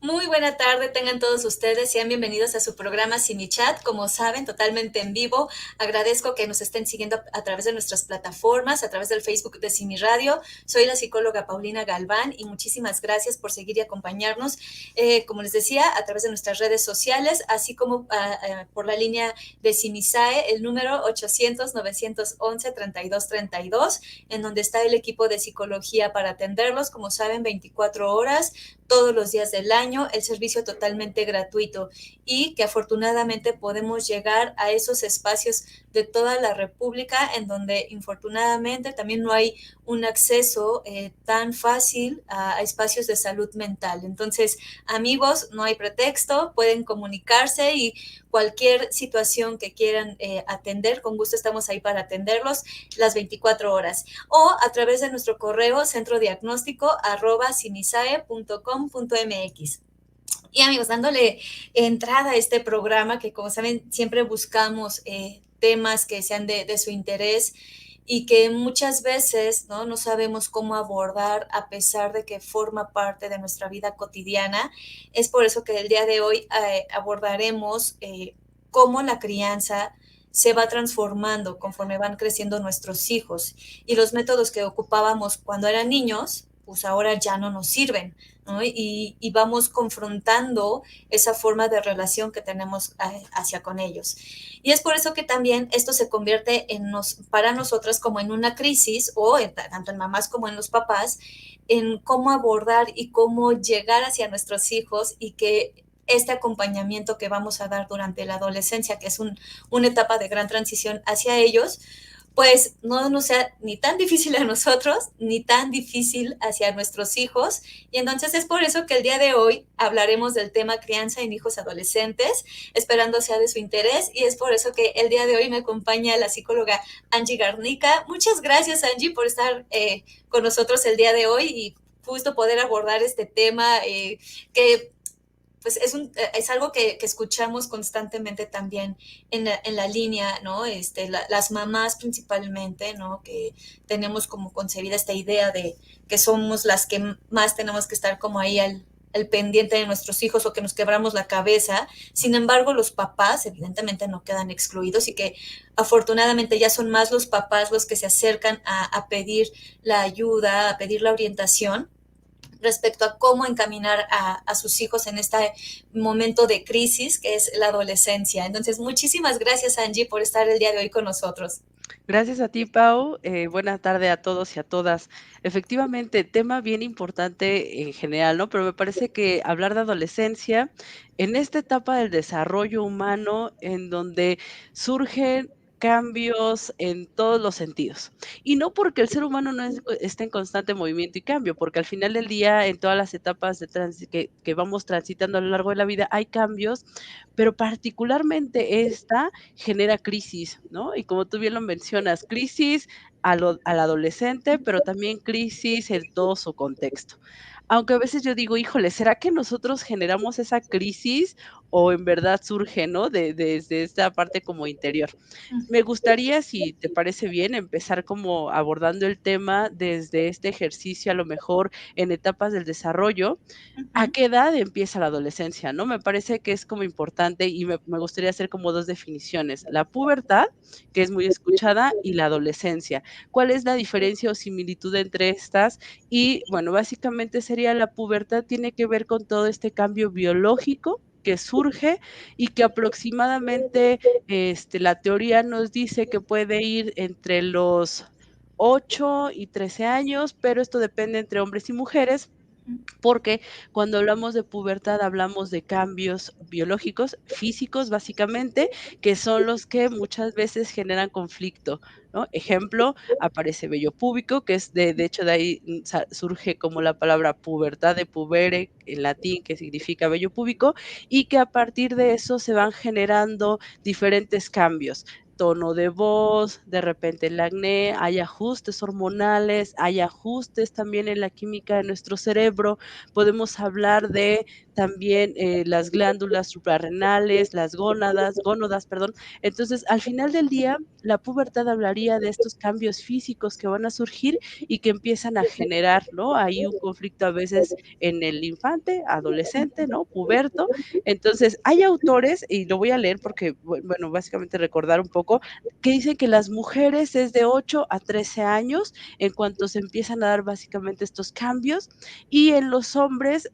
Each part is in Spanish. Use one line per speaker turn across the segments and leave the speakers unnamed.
Muy buena tarde, tengan todos ustedes, sean bienvenidos a su programa Chat, como saben, totalmente en vivo. Agradezco que nos estén siguiendo a través de nuestras plataformas, a través del Facebook de Cine Radio. Soy la psicóloga Paulina Galván y muchísimas gracias por seguir y acompañarnos, como les decía, a través de nuestras redes sociales, así como por la línea de Cinisae, el número 800-911-3232, en donde está el equipo de psicología para atenderlos, como saben, 24 horas todos los días del año, el servicio totalmente gratuito y que afortunadamente podemos llegar a esos espacios de toda la República en donde infortunadamente también no hay un acceso tan fácil a espacios de salud mental. Entonces, amigos, no hay pretexto, pueden comunicarse y cualquier situación que quieran atender, con gusto estamos ahí para atenderlos las 24 horas o a través de nuestro correo centrodiagnóstico@cinisae.com.mx. Y amigos, dándole entrada a este programa que como saben siempre buscamos temas que sean de su interés y que muchas veces no sabemos cómo abordar a pesar de que forma parte de nuestra vida cotidiana. Es por eso que el día de hoy abordaremos cómo la crianza se va transformando conforme van creciendo nuestros hijos y los métodos que ocupábamos cuando eran niños, pues ahora ya no nos sirven, ¿no? Y vamos confrontando esa forma de relación que tenemos hacia con ellos. Y es por eso que también esto se convierte para nosotras como en una crisis, o tanto en mamás como en los papás, en cómo abordar y cómo llegar hacia nuestros hijos y que este acompañamiento que vamos a dar durante la adolescencia, que es una etapa de gran transición hacia ellos, pues no nos sea ni tan difícil a nosotros, ni tan difícil hacia nuestros hijos. Y entonces es por eso que el día de hoy hablaremos del tema crianza en hijos adolescentes, esperando sea de su interés. Y es por eso que el día de hoy me acompaña la psicóloga Angie Garnica. Muchas gracias, Angie, por estar con nosotros el día de hoy y justo poder abordar este tema que pues es algo que escuchamos constantemente también en la línea, ¿no? Las mamás principalmente, ¿no? Que tenemos como concebida esta idea de que somos las que más tenemos que estar como ahí al pendiente de nuestros hijos o que nos quebramos la cabeza. Sin embargo, los papás evidentemente no quedan excluidos y que afortunadamente ya son más los papás los que se acercan a pedir la ayuda, a pedir la orientación respecto a cómo encaminar a sus hijos en este momento de crisis que es la adolescencia. Entonces, muchísimas gracias, Angie, por estar el día de hoy con nosotros.
Gracias a ti, Pau. Buena tarde a todos y a todas. Efectivamente, tema bien importante en general, ¿no? Pero me parece que hablar de adolescencia en esta etapa del desarrollo humano en donde surgen cambios en todos los sentidos. Y no porque el ser humano no esté en constante movimiento y cambio, porque al final del día, en todas las etapas que vamos transitando a lo largo de la vida, hay cambios, pero particularmente esta genera crisis, ¿no? Y como tú bien lo mencionas, crisis al adolescente, pero también crisis en todo su contexto. Aunque a veces yo digo, híjole, ¿será que nosotros generamos esa crisis o en verdad surge, ¿no? Desde esta parte como interior. Me gustaría, si te parece bien, empezar como abordando el tema desde este ejercicio, a lo mejor en etapas del desarrollo, ¿a
Ujú.
qué edad empieza la adolescencia?, ¿no? Me parece que es como importante y me gustaría hacer como 2 definiciones. La pubertad, que es muy escuchada, y la adolescencia. ¿Cuál es la diferencia o similitud entre estas? Y bueno, básicamente sería la pubertad tiene que ver con todo este cambio biológico que surge y que aproximadamente, la teoría nos dice que puede ir entre los 8 y 13 años, pero esto depende entre hombres y mujeres. Porque cuando hablamos de pubertad hablamos de cambios biológicos, físicos, básicamente, que son los que muchas veces generan conflicto, ¿no? Ejemplo, aparece vello púbico, que es de hecho, de ahí, surge como la palabra pubertad, de pubere, en latín, que significa vello púbico, y que a partir de eso se van generando diferentes cambios. Tono de voz, de repente el acné, hay ajustes hormonales, hay ajustes también en la química de nuestro cerebro. Podemos hablar de también, las glándulas suprarrenales, las gónadas, perdón. Entonces, al final del día, la pubertad hablaría de estos cambios físicos que van a surgir y que empiezan a generar, ¿no? Hay un conflicto a veces en el infante, adolescente, ¿no? Puberto. Entonces, hay autores, y lo voy a leer porque, bueno, básicamente recordar un poco, que dicen que las mujeres es de 8 a 13 años en cuanto se empiezan a dar básicamente estos cambios, y en los hombres,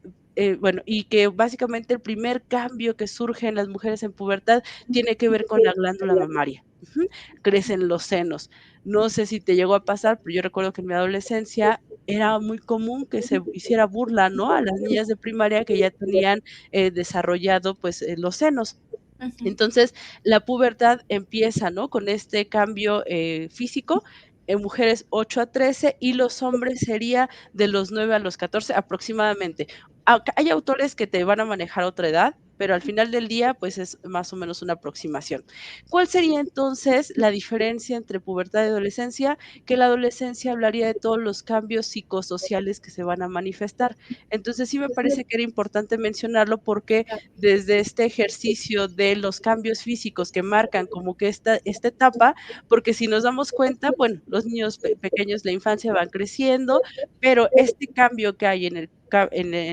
bueno, y que básicamente el primer cambio que surge en las mujeres en pubertad tiene que ver con la glándula mamaria. Ujú, crecen los senos. No sé si te llegó a pasar, pero yo recuerdo que en mi adolescencia era muy común que se hiciera burla, ¿no?, a las niñas de primaria que ya tenían, desarrollado, pues, los senos.
Ujú.
Entonces, la pubertad empieza, ¿no?, con este cambio, físico, en mujeres 8 a 13 y los hombres sería de los 9 a los 14 aproximadamente. Aunque hay autores que te van a manejar otra edad, pero al final del día, pues, es más o menos una aproximación. ¿Cuál sería entonces la diferencia entre pubertad y adolescencia? Que la adolescencia hablaría de todos los cambios psicosociales que se van a manifestar. Entonces, sí me parece que era importante mencionarlo porque desde este ejercicio de los cambios físicos que marcan como que esta etapa, porque si nos damos cuenta, bueno, los niños pequeños, la infancia van creciendo, pero este cambio que hay en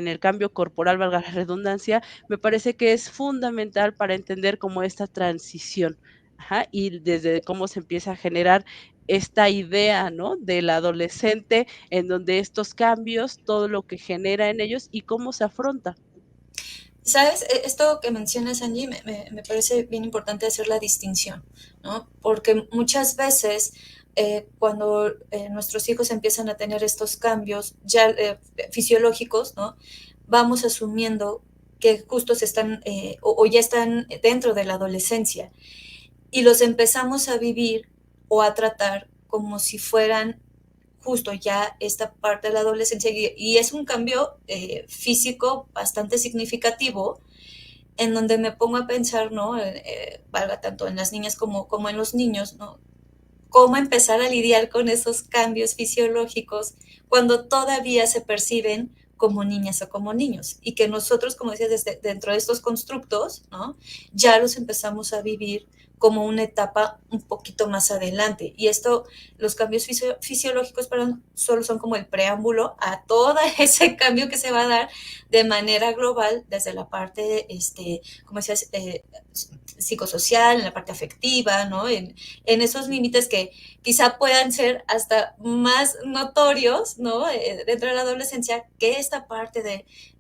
el cambio corporal, valga la redundancia, me parece que es fundamental para entender como esta transición. Ajá, y desde cómo se empieza a generar esta idea, ¿no?, del adolescente, en donde estos cambios, todo lo que genera en ellos y cómo se afronta.
¿Sabes? Esto que mencionas, Angie, me parece bien importante hacer la distinción, ¿no? Porque muchas veces cuando nuestros hijos empiezan a tener estos cambios ya fisiológicos, ¿no? Vamos asumiendo que justo se están o ya están dentro de la adolescencia y los empezamos a vivir o a tratar como si fueran justo ya esta parte de la adolescencia y es un cambio físico bastante significativo en donde me pongo a pensar, ¿no? Valga tanto en las niñas como en los niños, ¿no? Cómo empezar a lidiar con esos cambios fisiológicos cuando todavía se perciben como niñas o como niños y que nosotros, como decías, desde, dentro de estos constructos, ¿no? Ya los empezamos a vivir como una etapa un poquito más adelante. Y esto, los cambios fisiológicos, perdón, solo son como el preámbulo a todo ese cambio que se va a dar de manera global desde la parte, como decías, psicosocial, en la parte afectiva, ¿no? En esos límites que quizá puedan ser hasta más notorios, ¿no? Dentro de la adolescencia que esta parte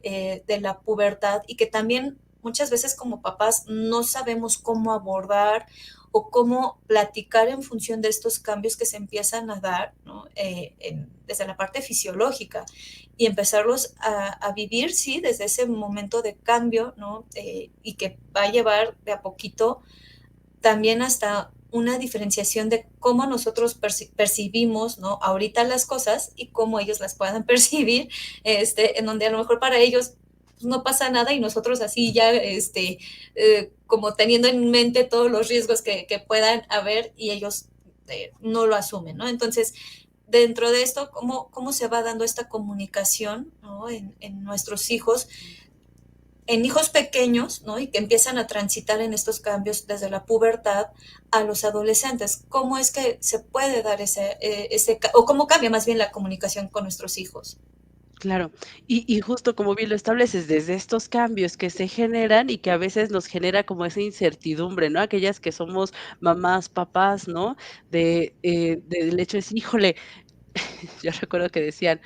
de la pubertad y que también muchas veces como papás no sabemos cómo abordar o cómo platicar en función de estos cambios que se empiezan a dar, ¿no? Desde la parte fisiológica y empezarlos a, vivir, sí, desde ese momento de cambio, ¿no? Y que va a llevar de a poquito también hasta una diferenciación de cómo nosotros percibimos, ¿no? Ahorita las cosas y cómo ellos las puedan percibir, en donde a lo mejor para ellos pues, no pasa nada y nosotros así ya, como teniendo en mente todos los riesgos que puedan haber y ellos no lo asumen, ¿no? Entonces, dentro de esto, ¿cómo se va dando esta comunicación, ¿no? En nuestros hijos en hijos pequeños, ¿no? Y que empiezan a transitar en estos cambios desde la pubertad a los adolescentes. ¿Cómo es que se puede dar o cómo cambia más bien la comunicación con nuestros hijos?
Claro, y justo como bien lo estableces, desde estos cambios que se generan y que a veces nos genera como esa incertidumbre, ¿no? Aquellas que somos mamás, papás, ¿no? Del hecho es, híjole, yo recuerdo que decían: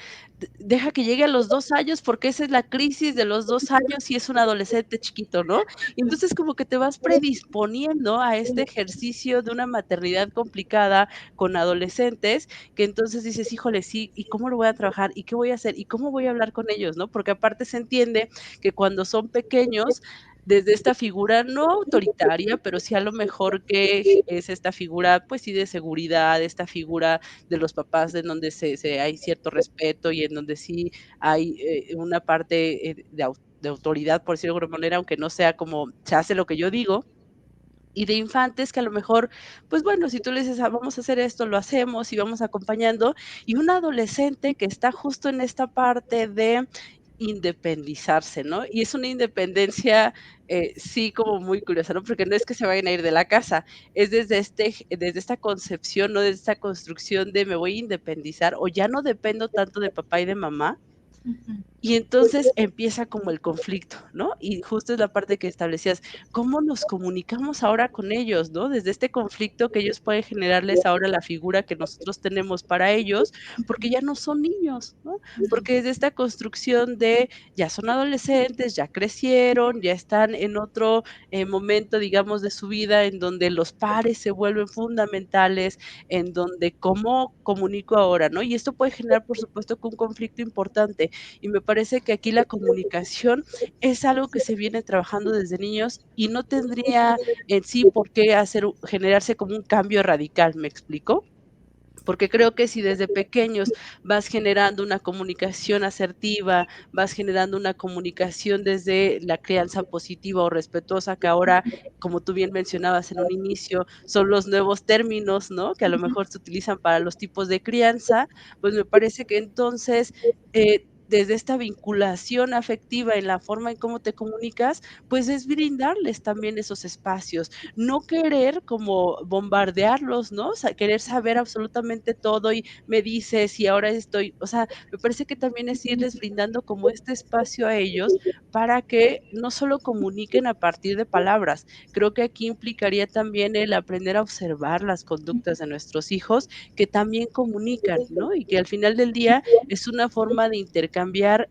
Deja que llegue a los 2 años, porque esa es la crisis de los 2 años y es un adolescente chiquito", ¿no? Y entonces como que te vas predisponiendo a este ejercicio de una maternidad complicada con adolescentes, que entonces dices: "Híjole, sí, ¿y cómo lo voy a trabajar? ¿Y qué voy a hacer? ¿Y cómo voy a hablar con ellos?", ¿no? Porque aparte se entiende que cuando son pequeños, desde esta figura no autoritaria, pero sí a lo mejor que es esta figura, pues sí, de seguridad, esta figura de los papás en donde se hay cierto respeto y en donde sí hay, una parte, de autoridad, por decirlo de alguna manera, aunque no sea como se hace lo que yo digo, y de infantes que a lo mejor, pues bueno, si tú le dices: "Ah, vamos a hacer esto", lo hacemos y vamos acompañando, y un adolescente que está justo en esta parte de independizarse, ¿no? Y es una independencia, sí, como muy curiosa, ¿no? Porque no es que se vayan a ir de la casa, es desde esta concepción, ¿no? Desde esta construcción de me voy a independizar o ya no dependo tanto de papá y de mamá,
Ujú,
y entonces empieza como el conflicto, ¿no? Y justo es la parte que establecías, ¿cómo nos comunicamos ahora con ellos, no? Desde este conflicto que ellos pueden generarles ahora la figura que nosotros tenemos para ellos, porque ya no son niños, ¿no?
ujú.
Porque desde esta construcción de ya son adolescentes, ya crecieron, ya están en otro, momento, digamos, de su vida en donde los pares se vuelven fundamentales, en donde cómo comunico ahora, ¿no? Y esto puede generar, por supuesto, que un conflicto importante. Y me parece que aquí la comunicación es algo que se viene trabajando desde niños y no tendría en sí por qué generarse como un cambio radical, ¿me explico? Porque creo que si desde pequeños vas generando una comunicación asertiva, vas generando una comunicación desde la crianza positiva o respetuosa, que ahora, como tú bien mencionabas en un inicio, son los nuevos términos, ¿no? Que a lo mejor se utilizan para los tipos de crianza, pues me parece que entonces, desde esta vinculación afectiva en la forma en cómo te comunicas, pues es brindarles también esos espacios, no querer como bombardearlos, ¿no? Querer saber absolutamente todo y me dices y ahora estoy, o sea, me parece que también es irles brindando como este espacio a ellos para que no solo comuniquen a partir de palabras. Creo que aquí implicaría también el aprender a observar las conductas de nuestros hijos que también comunican, ¿no? Y que al final del día es una forma de intercambiar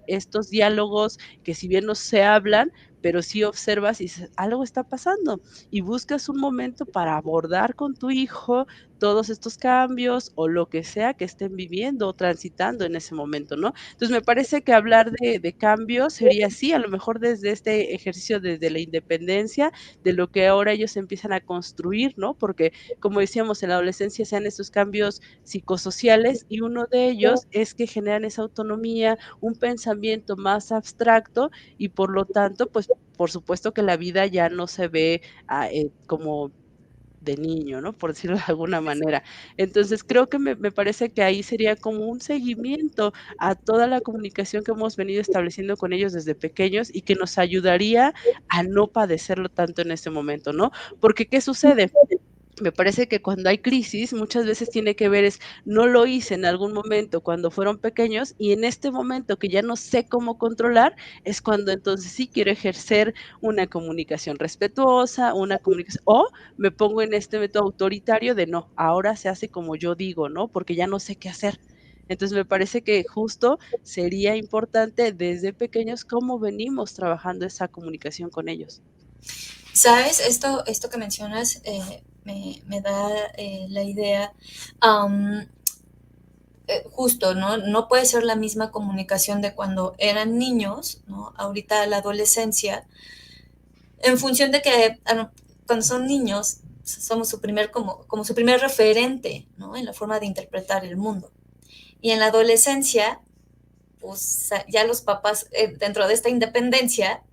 estos diálogos que si bien no se hablan, pero sí observas y dices, algo está pasando y buscas un momento para abordar con tu hijo todos estos cambios o lo que sea que estén viviendo o transitando en ese momento, ¿no? Entonces, me parece que hablar de cambios sería así, a lo mejor desde este ejercicio desde la independencia, de lo que ahora ellos empiezan a construir, ¿no? Porque, como decíamos, en la adolescencia se dan estos cambios psicosociales y uno de ellos es que generan esa autonomía, un pensamiento más abstracto y por lo tanto, pues, por supuesto que la vida ya no se ve como de niño, ¿no? Por decirlo de alguna manera. Entonces, creo que me parece que ahí sería como un seguimiento a toda la comunicación que hemos venido estableciendo con ellos desde pequeños y que nos ayudaría a no padecerlo tanto en este momento, ¿no? Porque, ¿qué sucede? Me parece que cuando hay crisis, muchas veces tiene que ver es, no lo hice en algún momento cuando fueron pequeños y en este momento que ya no sé cómo controlar, es cuando entonces sí quiero ejercer una comunicación respetuosa, una comunicación, o me pongo en este método autoritario de no, ahora se hace como yo digo, ¿no? Porque ya no sé qué hacer. Entonces me parece que justo sería importante desde pequeños cómo venimos trabajando esa comunicación con ellos.
¿Sabes? Esto que mencionas me da la idea. Justo, ¿no? No puede ser la misma comunicación de cuando eran niños, ¿no? Ahorita la adolescencia, en función de que cuando son niños somos su primer, como su primer referente, ¿no? En la forma de interpretar el mundo. Y en la adolescencia, pues ya los papás, dentro de esta independencia,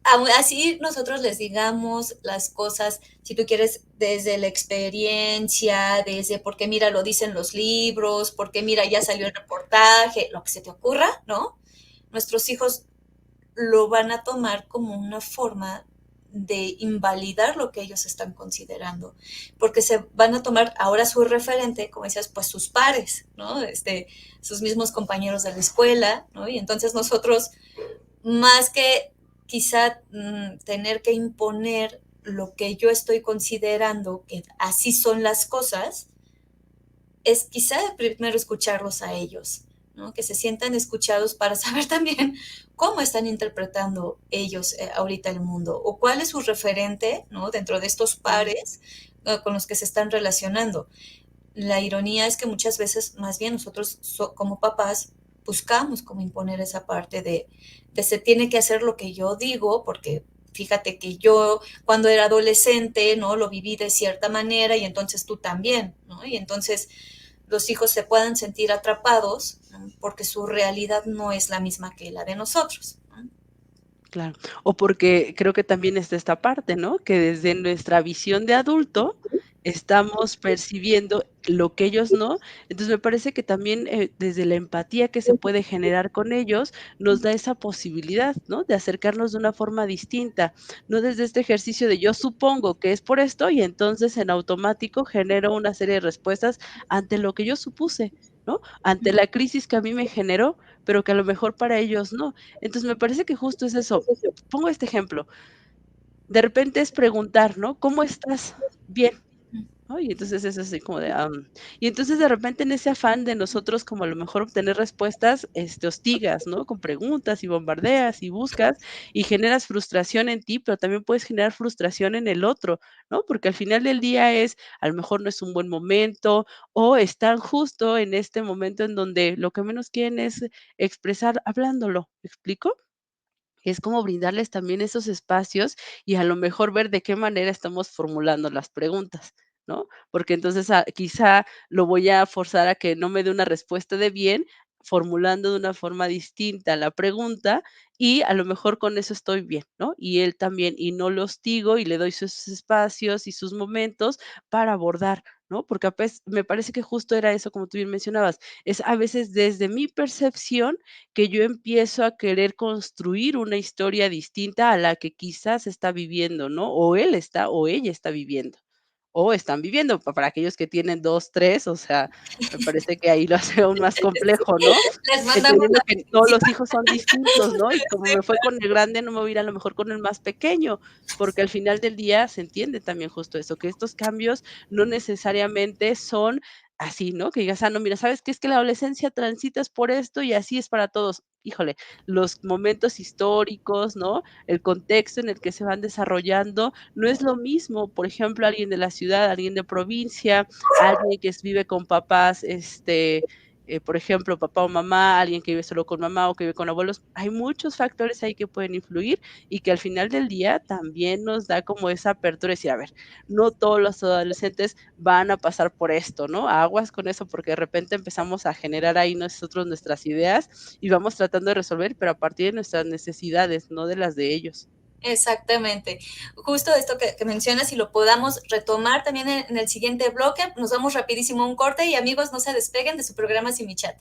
aún así nosotros les digamos las cosas, si tú quieres, desde la experiencia, desde porque mira, lo dicen los libros, porque mira, ya salió el reportaje, lo que se te ocurra, ¿no? Nuestros hijos lo van a tomar como una forma de invalidar lo que ellos están considerando, porque se van a tomar ahora su referente, como decías, pues sus pares, ¿no? Sus mismos compañeros de la escuela, ¿no? Y entonces nosotros, más que quizá tener que imponer lo que yo estoy considerando que así son las cosas, es quizá primero escucharlos a ellos, ¿no? Que se sientan escuchados para saber también cómo están interpretando ellos ahorita el mundo o cuál es su referente, ¿no? Dentro de estos
Claro.
pares con los que se están relacionando. La ironía es que muchas veces, más bien nosotros como papás, buscamos como imponer esa parte de se tiene que hacer lo que yo digo, porque fíjate que yo cuando era adolescente, ¿no? Lo viví de cierta manera y entonces tú también, ¿no? Y entonces los hijos se puedan sentir atrapados, ¿no? Porque su realidad no es la misma que la de nosotros, ¿no?
Claro. O porque creo que también está esta parte, ¿no? Que desde nuestra visión de adulto, estamos percibiendo lo que ellos no. Entonces, me parece que también, desde la empatía que se puede generar con ellos, nos da esa posibilidad, ¿no? De acercarnos de una forma distinta, no desde este ejercicio de yo supongo que es por esto y entonces en automático genero una serie de respuestas ante lo que yo supuse, ¿no? Ante la crisis que a mí me generó, pero que a lo mejor para ellos no. Entonces, me parece que justo es eso. Pongo este ejemplo, de repente es preguntar, ¿no? ¿Cómo estás? Bien. ¿No? Y entonces es así como de, y entonces de repente en ese afán de nosotros como a lo mejor obtener respuestas, hostigas, ¿no? Con preguntas y bombardeas y buscas y generas frustración en ti, pero también puedes generar frustración en el otro, ¿no? Porque al final del día es, a lo mejor no es un buen momento o están justo en este momento en donde lo que menos quieren es expresar hablándolo, ¿me explico? Es como brindarles también esos espacios y a lo mejor ver de qué manera estamos formulando las preguntas, ¿no? Porque entonces, quizá lo voy a forzar a que no me dé una respuesta de bien, formulando de una forma distinta la pregunta y a lo mejor con eso estoy bien, ¿no? Y él también, y no lo hostigo y le doy sus espacios y sus momentos para abordar, ¿no? Porque me parece que justo era eso, como tú bien mencionabas, es a veces desde mi percepción que yo empiezo a querer construir una historia distinta a la que quizás está viviendo, ¿no? O él está o ella está viviendo, o están viviendo, para aquellos que tienen 2 3 o sea, me parece que ahí lo hace aún más
Sí,
complejo, ¿no?
les mandamos
Entendiendo
la
que todos los
bendición.
hijos son distintos, ¿no? Y como
Sí,
me fue con el grande, no me voy a ir a lo mejor con el más pequeño, porque al final del día se entiende también justo eso, que estos cambios no necesariamente son así, ¿no? Que digas: "Ah, no, mira, ¿sabes qué? Es que la adolescencia transitas por esto y así es para todos". Híjole, los momentos históricos, ¿no? El contexto en el que se van desarrollando, no es lo mismo, por ejemplo, alguien de la ciudad, alguien de provincia, alguien que vive con papás, por ejemplo, papá o mamá, alguien que vive solo con mamá o que vive con abuelos. Hay muchos factores ahí que pueden influir y que al final del día también nos da como esa apertura de decir, a ver, no todos los adolescentes van a pasar por esto, ¿no? Aguas con eso, porque de repente empezamos a generar ahí nosotros nuestras ideas y vamos tratando de resolver, pero a partir de nuestras necesidades, no de las de ellos.
exactamente. Justo esto que mencionas y lo podamos retomar también en el siguiente bloque. Nos vamos rapidísimo a un corte y amigos, no se despeguen de su programa Sin Mi Chat.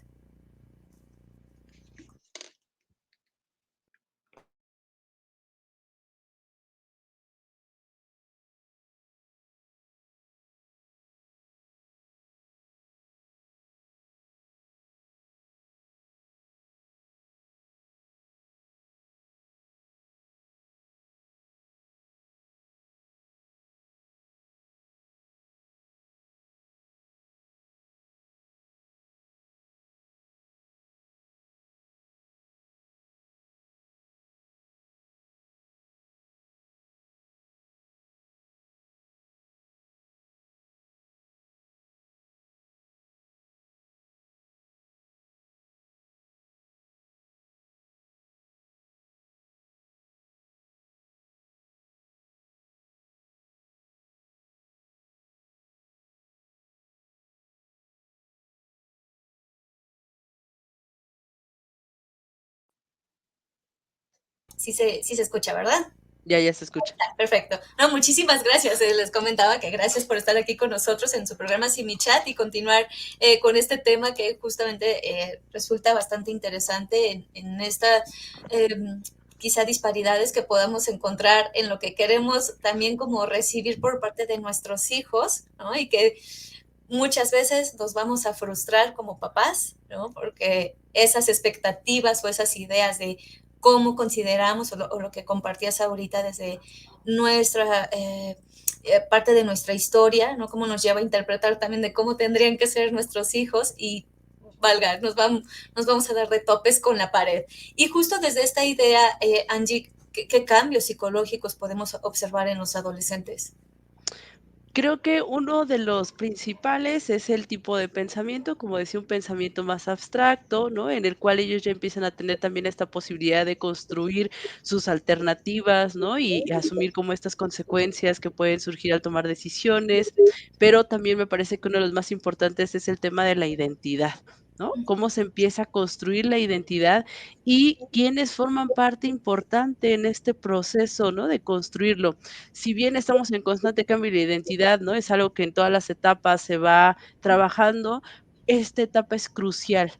Sí se escucha, ¿verdad?
Ya se escucha.
Perfecto. No, muchísimas gracias. Les comentaba que gracias por estar aquí con nosotros en su programa Sin Mi Chat y continuar con este tema que justamente resulta bastante interesante en esta eh, quizá disparidades que podamos encontrar en lo que queremos también como recibir por parte de nuestros hijos, ¿no? Y que muchas veces nos vamos a frustrar como papás, ¿no? Porque esas expectativas o esas ideas de cómo consideramos o lo que compartías ahorita desde nuestra parte de nuestra historia, ¿no? Cómo nos lleva a interpretar también de cómo tendrían que ser nuestros hijos y valga, nos vamos a dar de topes con la pared. Y justo desde esta idea, Angie, ¿qué cambios psicológicos podemos observar en los adolescentes?
Creo que uno de los principales es el tipo de pensamiento, como decía, un pensamiento más abstracto, ¿no? En el cual ellos ya empiezan a tener también esta posibilidad de construir sus alternativas, ¿no? Y asumir como estas consecuencias que pueden surgir al tomar decisiones, pero también me parece que uno de los más importantes es el tema de la identidad. ¿no? Cómo se empieza a construir la identidad y quiénes forman parte importante en este proceso, ¿no? De construirlo. Si bien estamos en constante cambio de identidad, ¿no? Es algo que en todas las etapas se va trabajando, esta etapa es crucial.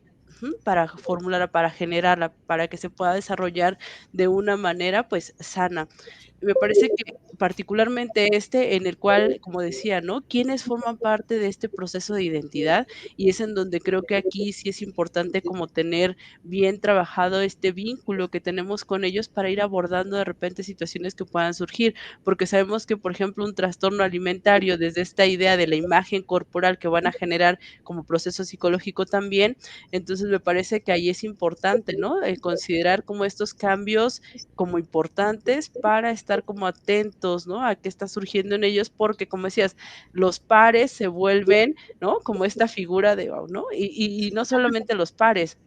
Para formularla, para generarla, para que se pueda desarrollar de una manera, pues, sana. Me parece que particularmente en el cual, como decía, ¿no? ¿Quiénes forman parte de este proceso de identidad? Y es en donde creo que aquí sí es importante como tener bien trabajado este vínculo que tenemos con ellos para ir abordando de repente situaciones que puedan surgir, porque sabemos que, por ejemplo, un trastorno alimentario, desde esta idea de la imagen corporal que van a generar como proceso psicológico también, entonces me parece que ahí es importante, ¿no? Considerar como estos cambios como importantes para estar como atentos, ¿no? A qué está surgiendo en ellos, porque como decías, los pares se vuelven, ¿no? Como esta figura de, ¿no? Y no solamente los pares,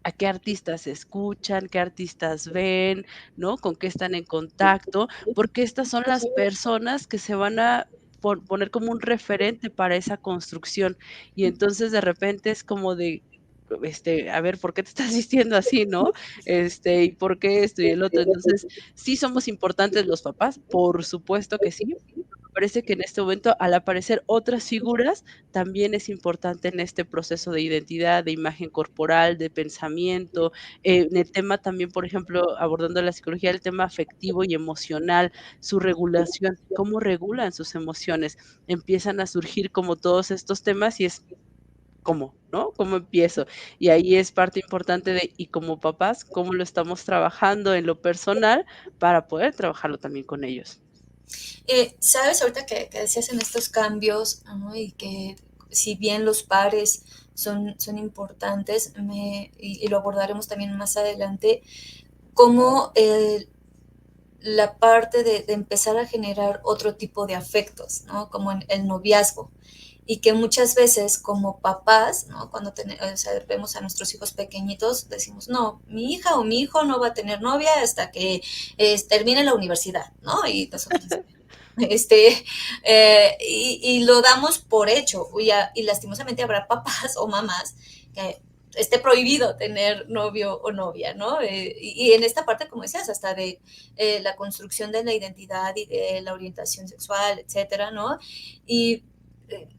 a qué artistas escuchan, qué artistas ven, ¿no? Con qué están en contacto, porque estas son las personas que se van a poner como un referente para esa construcción. Y entonces de repente es como de, a ver, ¿por qué te estás vistiendo así, no? ¿Y por qué esto y el otro? Entonces, ¿sí somos importantes los papás? Por supuesto que sí. Parece que en este momento, al aparecer otras figuras, también es importante en este proceso de identidad, de imagen corporal, de pensamiento, en el tema también, por ejemplo, abordando la psicología, el tema afectivo y emocional, su regulación, cómo regulan sus emociones. Empiezan a surgir como todos estos temas y es ¿cómo?, ¿no? ¿Cómo empiezo? Y ahí es parte importante y como papás, cómo lo estamos trabajando en lo personal para poder trabajarlo también con ellos.
¿Sabes? Ahorita que decías en estos cambios, ¿no? Y que si bien los pares son importantes, y lo abordaremos también más adelante, cómo la parte de empezar a generar otro tipo de afectos, ¿no? Como en el noviazgo. Y que muchas veces como papás, ¿no? Cuando o sea, vemos a nuestros hijos pequeñitos, decimos, no, mi hija o mi hijo no va a tener novia hasta que termine la universidad, ¿no? Y nosotros, y lo damos por hecho, y lastimosamente habrá papás o mamás que esté prohibido tener novio o novia, ¿no? Y en esta parte, como decías, hasta de la construcción de la identidad y de la orientación sexual, etcétera, ¿no? Y eh,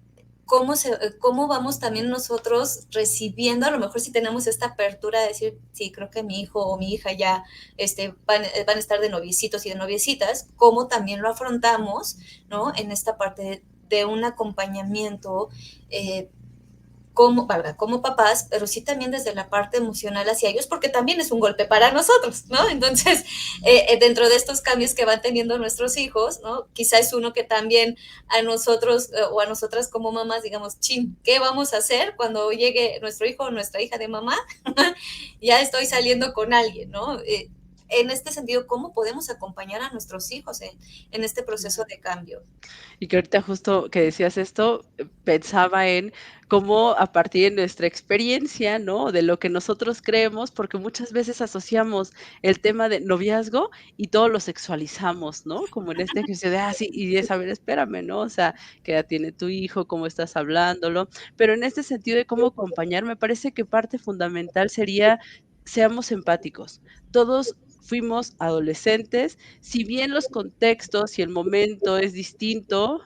cómo vamos también nosotros recibiendo, a lo mejor si tenemos esta apertura de decir, sí, creo que mi hijo o mi hija ya van a estar de noviecitos y de noviecitas, cómo también lo afrontamos, ¿no? En esta parte de un acompañamiento como, ¿verdad? Como papás, pero sí también desde la parte emocional hacia ellos, porque también es un golpe para nosotros, ¿no? Entonces, dentro de estos cambios que van teniendo nuestros hijos, ¿no? Quizá es uno que también a nosotros o a nosotras como mamás digamos, chin, ¿qué vamos a hacer cuando llegue nuestro hijo o nuestra hija de mamá? Ya estoy saliendo con alguien, ¿no? En este sentido, ¿cómo podemos acompañar a nuestros hijos en este proceso de cambio?
Y que ahorita justo que decías esto, pensaba en cómo a partir de nuestra experiencia, ¿no? De lo que nosotros creemos, porque muchas veces asociamos el tema de noviazgo y todo lo sexualizamos, ¿no? Como en este ejercicio de, sí, y es, a ver, espérame, ¿no? O sea, ¿qué edad tiene tu hijo? ¿Cómo estás hablándolo? Pero en este sentido de cómo acompañar, me parece que parte fundamental sería seamos empáticos. Todos fuimos adolescentes, si bien los contextos y el momento es distinto,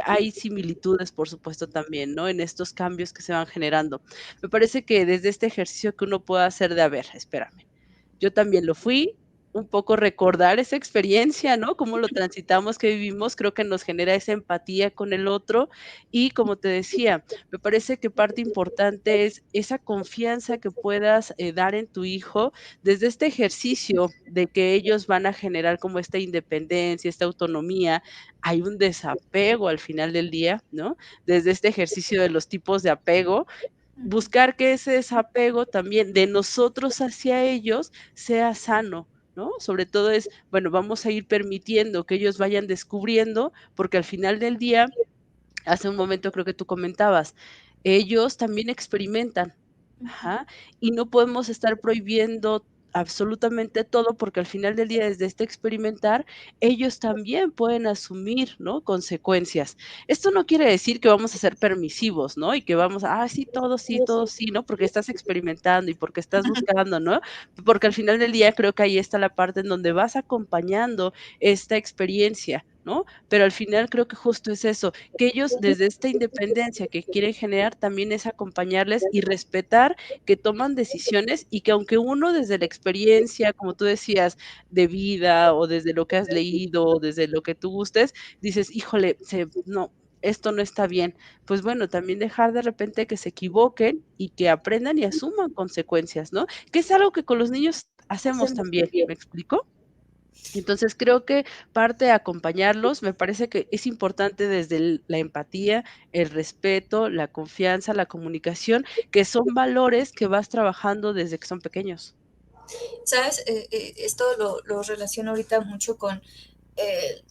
hay similitudes, por supuesto, también, ¿no? En estos cambios que se van generando. Me parece que desde este ejercicio que uno puede hacer de, a ver, espérame, yo también lo fui, un poco recordar esa experiencia, ¿no? Cómo lo transitamos, que vivimos, creo que nos genera esa empatía con el otro. Y como te decía, me parece que parte importante es esa confianza que puedas dar en tu hijo desde este ejercicio de que ellos van a generar como esta independencia, esta autonomía. Hay un desapego al final del día, ¿no? Desde este ejercicio de los tipos de apego, buscar que ese desapego también de nosotros hacia ellos sea sano, ¿no? Sobre todo es, bueno, vamos a ir permitiendo que ellos vayan descubriendo, porque al final del día, hace un momento creo que tú comentabas, ellos también experimentan, ajá, y no podemos estar prohibiendo absolutamente todo, porque al final del día, desde este experimentar, ellos también pueden asumir, ¿no?, consecuencias. Esto no quiere decir que vamos a ser permisivos, ¿no? Y que vamos a, sí, todo sí, ¿no? Porque estás experimentando y porque estás buscando, ¿no? Porque al final del día creo que ahí está la parte en donde vas acompañando esta experiencia, ¿no? Pero al final creo que justo es eso, que ellos desde esta independencia que quieren generar, también es acompañarles y respetar que toman decisiones y que aunque uno desde la experiencia, como tú decías, de vida o desde lo que has leído, o desde lo que tú gustes, dices: "Híjole, no, esto no está bien". Pues bueno, también dejar de repente que se equivoquen y que aprendan y asuman consecuencias, ¿no? Que es algo que con los niños hacemos también, ¿me explico? Entonces, creo que parte de acompañarlos, me parece que es importante desde la empatía, el respeto, la confianza, la comunicación, que son valores que vas trabajando desde que son pequeños.
¿Sabes? Esto lo relaciono ahorita mucho con eh,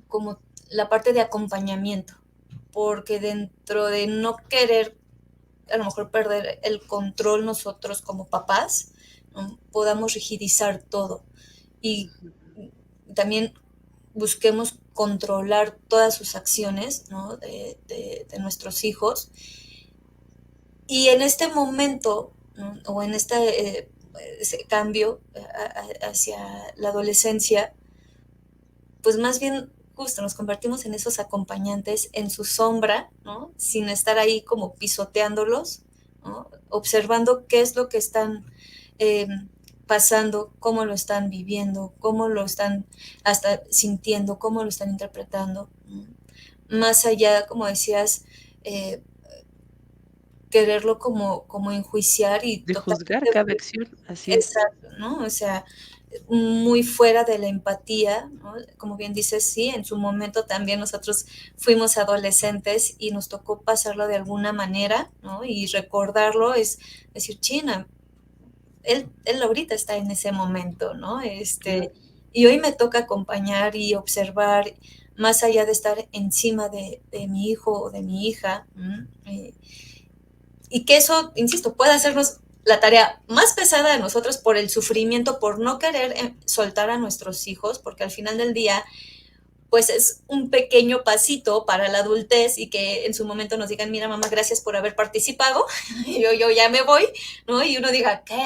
como la parte de acompañamiento, porque dentro de no querer a lo mejor perder el control nosotros como papás, ¿no? Podamos rigidizar todo y
Ujú,
también busquemos controlar todas sus acciones, ¿no? De nuestros hijos. Y en este momento, ¿no? O en ese cambio hacia la adolescencia, pues más bien justo nos convertimos en esos acompañantes en su sombra, ¿no? Sin estar ahí como pisoteándolos, ¿no? Observando qué es lo que están eh, pasando, cómo lo están viviendo, cómo lo están hasta sintiendo, cómo lo están interpretando. ¿No? Más allá, como decías, eh, quererlo como enjuiciar y
de juzgar
totalmente
cada acción, así es.
exacto, ¿no? O sea, muy fuera de la empatía, ¿no? Como bien dices, sí, en su momento también nosotros fuimos adolescentes y nos tocó pasarlo de alguna manera, ¿no? Y recordarlo es decir, China, él ahorita está en ese momento, ¿no?
Claro.
Y hoy me toca acompañar y observar, más allá de estar encima de mi hijo o de mi hija, y que eso, insisto, puede hacernos la tarea más pesada de nosotros por el sufrimiento, por no querer soltar a nuestros hijos, porque al final del día, pues es un pequeño pasito para la adultez y que en su momento nos digan, mira mamá, gracias por haber participado, y yo ya me voy, ¿no? Y uno diga, ¿qué?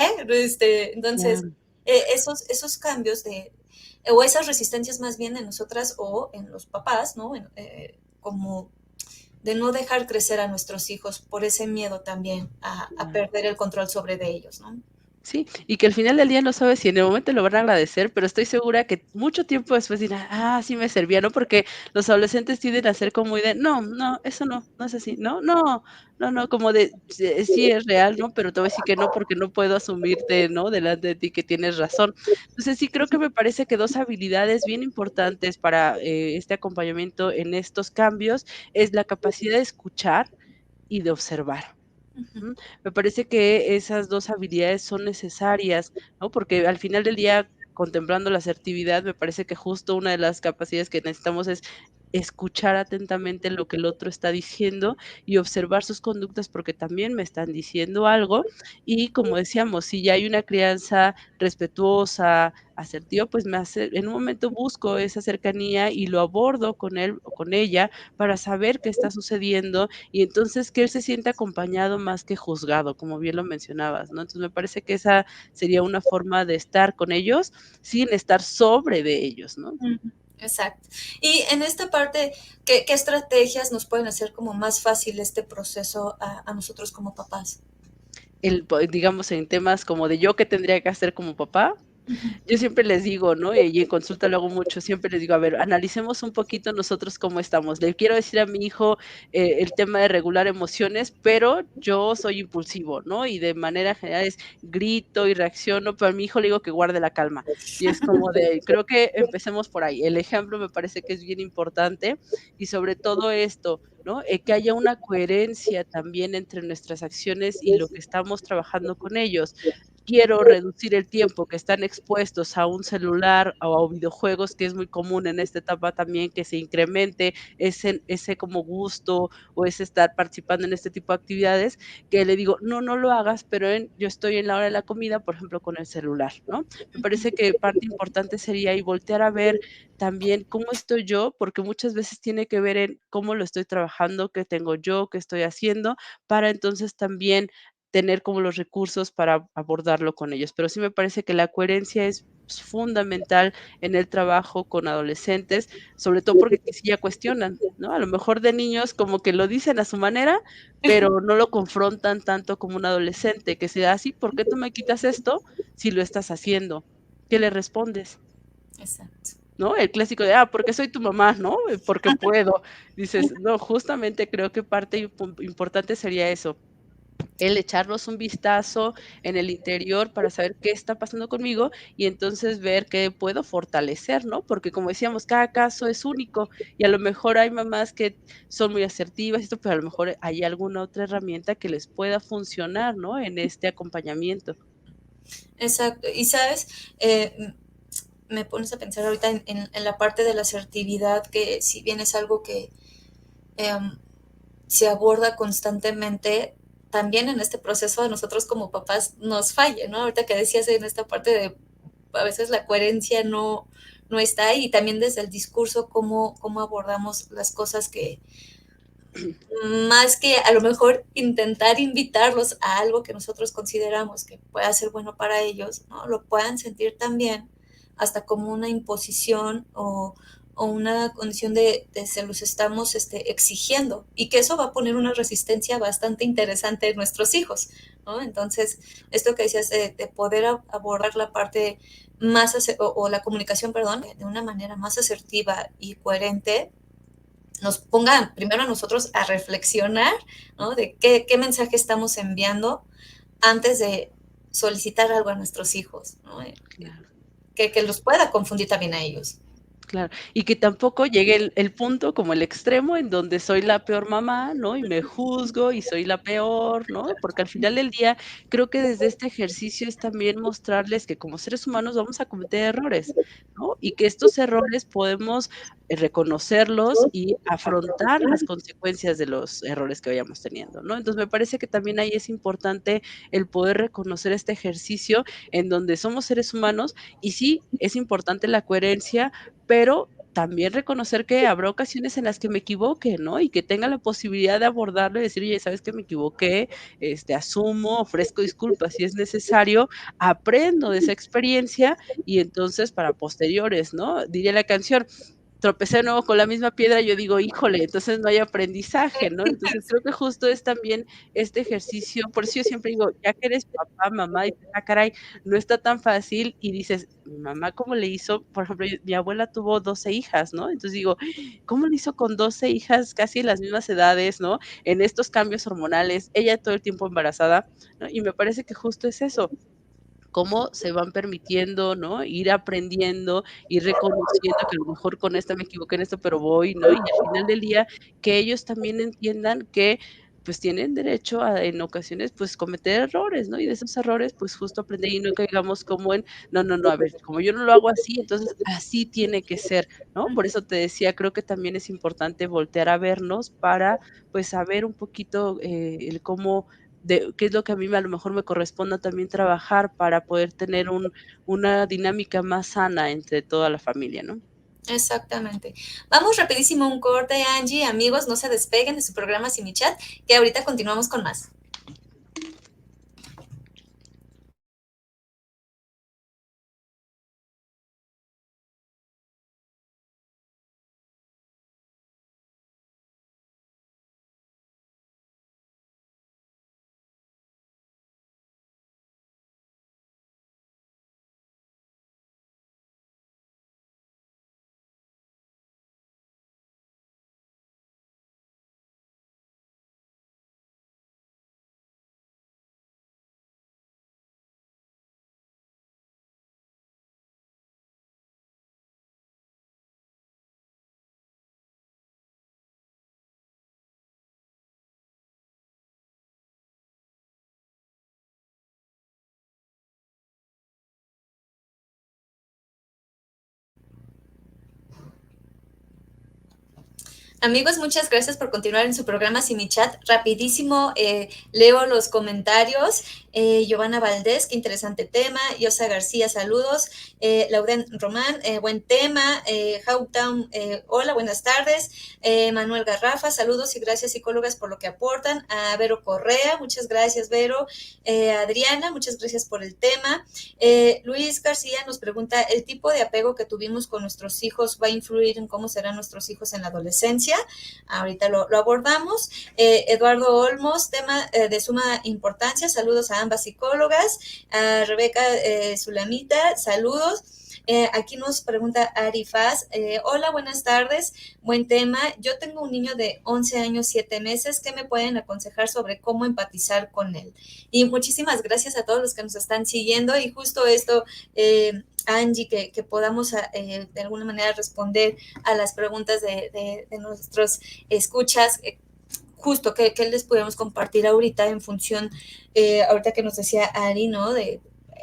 Entonces,
Claro.
esos cambios o esas resistencias más bien en nosotras o en los papás, ¿no? Como de no dejar crecer a nuestros hijos por ese miedo también a
Claro.
perder el control sobre de ellos, ¿no?
Sí, y que al final del día no sabes si en el momento lo van a agradecer, pero estoy segura que mucho tiempo después dirán: sí me servía", ¿no? Porque los adolescentes tienden a ser como muy de: "No, no, eso no, no es así, no, no, no, no", como de: Sí es real, ¿no? Pero te voy a decir que no, porque no puedo asumirte, ¿no? Delante de ti que tienes razón". Entonces, sí creo que me parece que 2 habilidades bien importantes para, este acompañamiento en estos cambios es la capacidad de escuchar y de observar.
Ujú,
Ujú. Me parece que esas 2 habilidades son necesarias, ¿no? Porque al final del día, contemplando la asertividad, me parece que justo una de las capacidades que necesitamos es escuchar atentamente lo que el otro está diciendo y observar sus conductas, porque también me están diciendo algo. Y como decíamos, si ya hay una crianza respetuosa, asertiva, pues me hace en un momento busco esa cercanía y lo abordo con él o con ella para saber qué está sucediendo y entonces que él se sienta acompañado más que juzgado, como bien lo mencionabas, ¿no? Entonces, me parece que esa sería una forma de estar con ellos, sin estar sobre de ellos, ¿no?
ujú, exacto. Y en esta parte, ¿qué estrategias nos pueden hacer como más fácil este proceso a nosotros como papás?
Digamos, en temas como de yo qué tendría que hacer como papá,
Ujú,
yo siempre les digo, ¿no? Y en consulta lo hago mucho, siempre les digo, a ver, analicemos un poquito nosotros cómo estamos. Le quiero decir a mi hijo el tema de regular emociones, pero yo soy impulsivo, ¿no? Y de manera general es grito y reacciono, pero a mi hijo le digo que guarde la calma. Y es como de, creo que empecemos por ahí. El ejemplo me parece que es bien importante y sobre todo esto, ¿no? Que haya una coherencia también entre nuestras acciones y lo que estamos trabajando con ellos. quiero reducir el tiempo que están expuestos a un celular o a videojuegos, que es muy común en esta etapa también que se incremente ese como gusto o ese estar participando en este tipo de actividades, que le digo: "No, no lo hagas", pero yo estoy en la hora de la comida, por ejemplo, con el celular, ¿no? Me parece que parte importante sería y voltear a ver también cómo estoy yo, porque muchas veces tiene que ver en cómo lo estoy trabajando, qué tengo yo, qué estoy haciendo, para entonces también tener como los recursos para abordarlo con ellos. Pero sí me parece que la coherencia es fundamental en el trabajo con adolescentes, sobre todo porque que sí ya cuestionan, ¿no? A lo mejor de niños como que lo dicen a su manera, pero no lo confrontan tanto como un adolescente, que sea así, ¿por qué tú me quitas esto si lo estás haciendo? ¿Qué le respondes?
Exacto.
¿No? El clásico de: porque soy tu mamá", ¿no? Porque puedo. Dices, no, justamente creo que parte importante sería eso, el echarnos un vistazo en el interior para saber qué está pasando conmigo y entonces ver qué puedo fortalecer, ¿no? Porque como decíamos, cada caso es único y a lo mejor hay mamás que son muy asertivas y esto, pero a lo mejor hay alguna otra herramienta que les pueda funcionar, ¿no? En este acompañamiento.
Exacto. Y sabes, me pones a pensar ahorita en la parte de la asertividad, que si bien es algo que em, se aborda constantemente, también en este proceso de nosotros como papás nos falla, ¿no? Ahorita que decías en esta parte de a veces la coherencia no está ahí, y también desde el discurso, cómo abordamos las cosas que, más que a lo mejor intentar invitarlos a algo que nosotros consideramos que pueda ser bueno para ellos, ¿no? Lo puedan sentir también hasta como una imposición o una condición de se los estamos exigiendo, y que eso va a poner una resistencia bastante interesante en nuestros hijos, ¿no? Entonces, esto que decías de poder abordar la parte más, o la comunicación, perdón, de una manera más asertiva y coherente, nos pongan primero a nosotros a reflexionar, ¿no? De qué mensaje estamos enviando antes de solicitar algo a nuestros hijos, ¿no?
Claro.
Que los pueda confundir también a ellos.
Claro, y que tampoco llegue el punto como el extremo en donde soy la peor mamá, ¿no? Y me juzgo y soy la peor, ¿no? Porque al final del día creo que desde este ejercicio es también mostrarles que como seres humanos vamos a cometer errores, ¿no? Y que estos errores podemos reconocerlos y afrontar las consecuencias de los errores que vayamos teniendo, ¿no? Entonces me parece que también ahí es importante el poder reconocer este ejercicio en donde somos seres humanos y sí, es importante la coherencia, pero también reconocer que habrá ocasiones en las que me equivoque, ¿no? Y que tenga la posibilidad de abordarlo y decir: "Oye, ¿sabes qué? Me equivoqué, asumo, ofrezco disculpas si es necesario, aprendo de esa experiencia y entonces para posteriores", ¿no? Diría la canción, tropecé de nuevo con la misma piedra, yo digo: "Híjole, entonces no hay aprendizaje", ¿no? Entonces, creo que justo es también este ejercicio, por eso yo siempre digo, ya que eres papá, mamá, dices: "Ah, caray, no está tan fácil", y dices: "Mi mamá, ¿cómo le hizo?". Por ejemplo, mi abuela tuvo 12 hijas, ¿no? Entonces digo: "¿Cómo le hizo con 12 hijas casi en las mismas edades?", ¿no? En estos cambios hormonales, ella todo el tiempo embarazada, ¿no? Y me parece que justo es eso, cómo se van permitiendo, ¿no? Ir aprendiendo, ir reconociendo que a lo mejor con esta me equivoqué en esto, pero voy, ¿no? Y al final del día, que ellos también entiendan que, pues, tienen derecho a, en ocasiones, pues, cometer errores, ¿no? Y de esos errores, pues, justo aprender y no caigamos como en, no, no, no, a ver, como yo no lo hago así, entonces así tiene que ser, ¿no? Por eso te decía, creo que también es importante voltear a vernos para, pues, saber un poquito, el cómo de qué es lo que a mí a lo mejor me corresponda también trabajar para poder tener una dinámica más sana entre toda la familia, ¿no?
Exactamente. Vamos rapidísimo a un corte, Angie. Amigos, no se despeguen de su programa Sin Mi Chat, que ahorita continuamos con más. Amigos, muchas gracias por continuar en su programa Sin Mi Chat. Rapidísimo, leo los comentarios. Giovanna Valdés, qué interesante tema. Yosa García, saludos. Lauren Román, buen tema. Howtown, hola, buenas tardes. Manuel Garrafa, saludos y gracias psicólogas por lo que aportan. A Vero Correa, muchas gracias Vero. Adriana, muchas gracias por el tema. Luis García nos pregunta, ¿el tipo de apego que tuvimos con nuestros hijos va a influir en cómo serán nuestros hijos en la adolescencia? Ahorita lo abordamos. Eduardo Olmos, tema de suma importancia, saludos a ambas psicólogas. A Rebeca Zulamita, saludos. Aquí nos pregunta Ari Faz, hola, buenas tardes, buen tema. Yo tengo un niño de 11 años, 7 meses, ¿qué me pueden aconsejar sobre cómo empatizar con él? Y muchísimas gracias a todos los que nos están siguiendo y justo esto, Angie, que podamos de alguna manera responder a las preguntas de nuestros escuchas. Justo que les podemos compartir ahorita en función, ahorita que nos decía Ari, ¿no?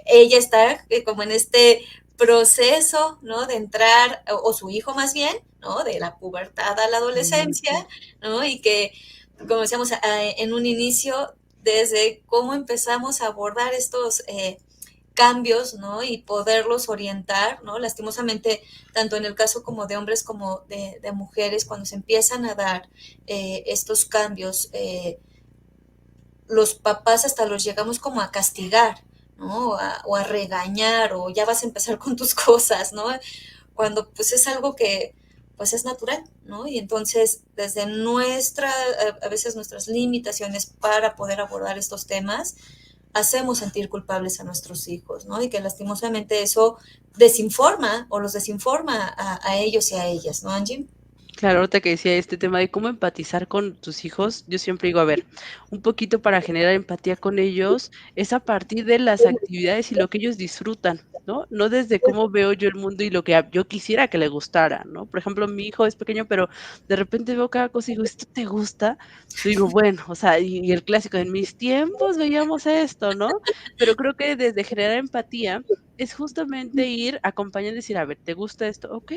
Ella está como en este proceso, ¿no? De entrar, o su hijo más bien, ¿no? De la pubertad a la adolescencia, ¿no? Y que, como decíamos en un inicio, desde cómo empezamos a abordar estos cambios, ¿no? Y poderlos orientar, ¿no? Lastimosamente, tanto en el caso como de hombres como de mujeres, cuando se empiezan a dar estos cambios, los papás hasta los llegamos como a castigar, ¿no? O a regañar, o ya vas a empezar con tus cosas, ¿no? Cuando pues es algo que pues es natural, ¿no? Y entonces desde a veces nuestras limitaciones para poder abordar estos temas, hacemos sentir culpables a nuestros hijos, ¿no? Y que lastimosamente eso desinforma o los desinforma a ellos y a ellas, ¿no, Angie?
Claro, ahorita que decía este tema de cómo empatizar con tus hijos, yo siempre digo, a ver, un poquito para generar empatía con ellos es a partir de las actividades y lo que ellos disfrutan, ¿no? No desde cómo veo yo el mundo y lo que yo quisiera que le gustara, ¿no? Por ejemplo, mi hijo es pequeño, pero de repente veo cada cosa y digo, ¿esto te gusta? Yo digo, bueno, o sea, y el clásico, en mis tiempos veíamos esto, ¿no? Pero creo que desde generar empatía es justamente ir acompañando y decir, a ver, ¿te gusta esto? Ok,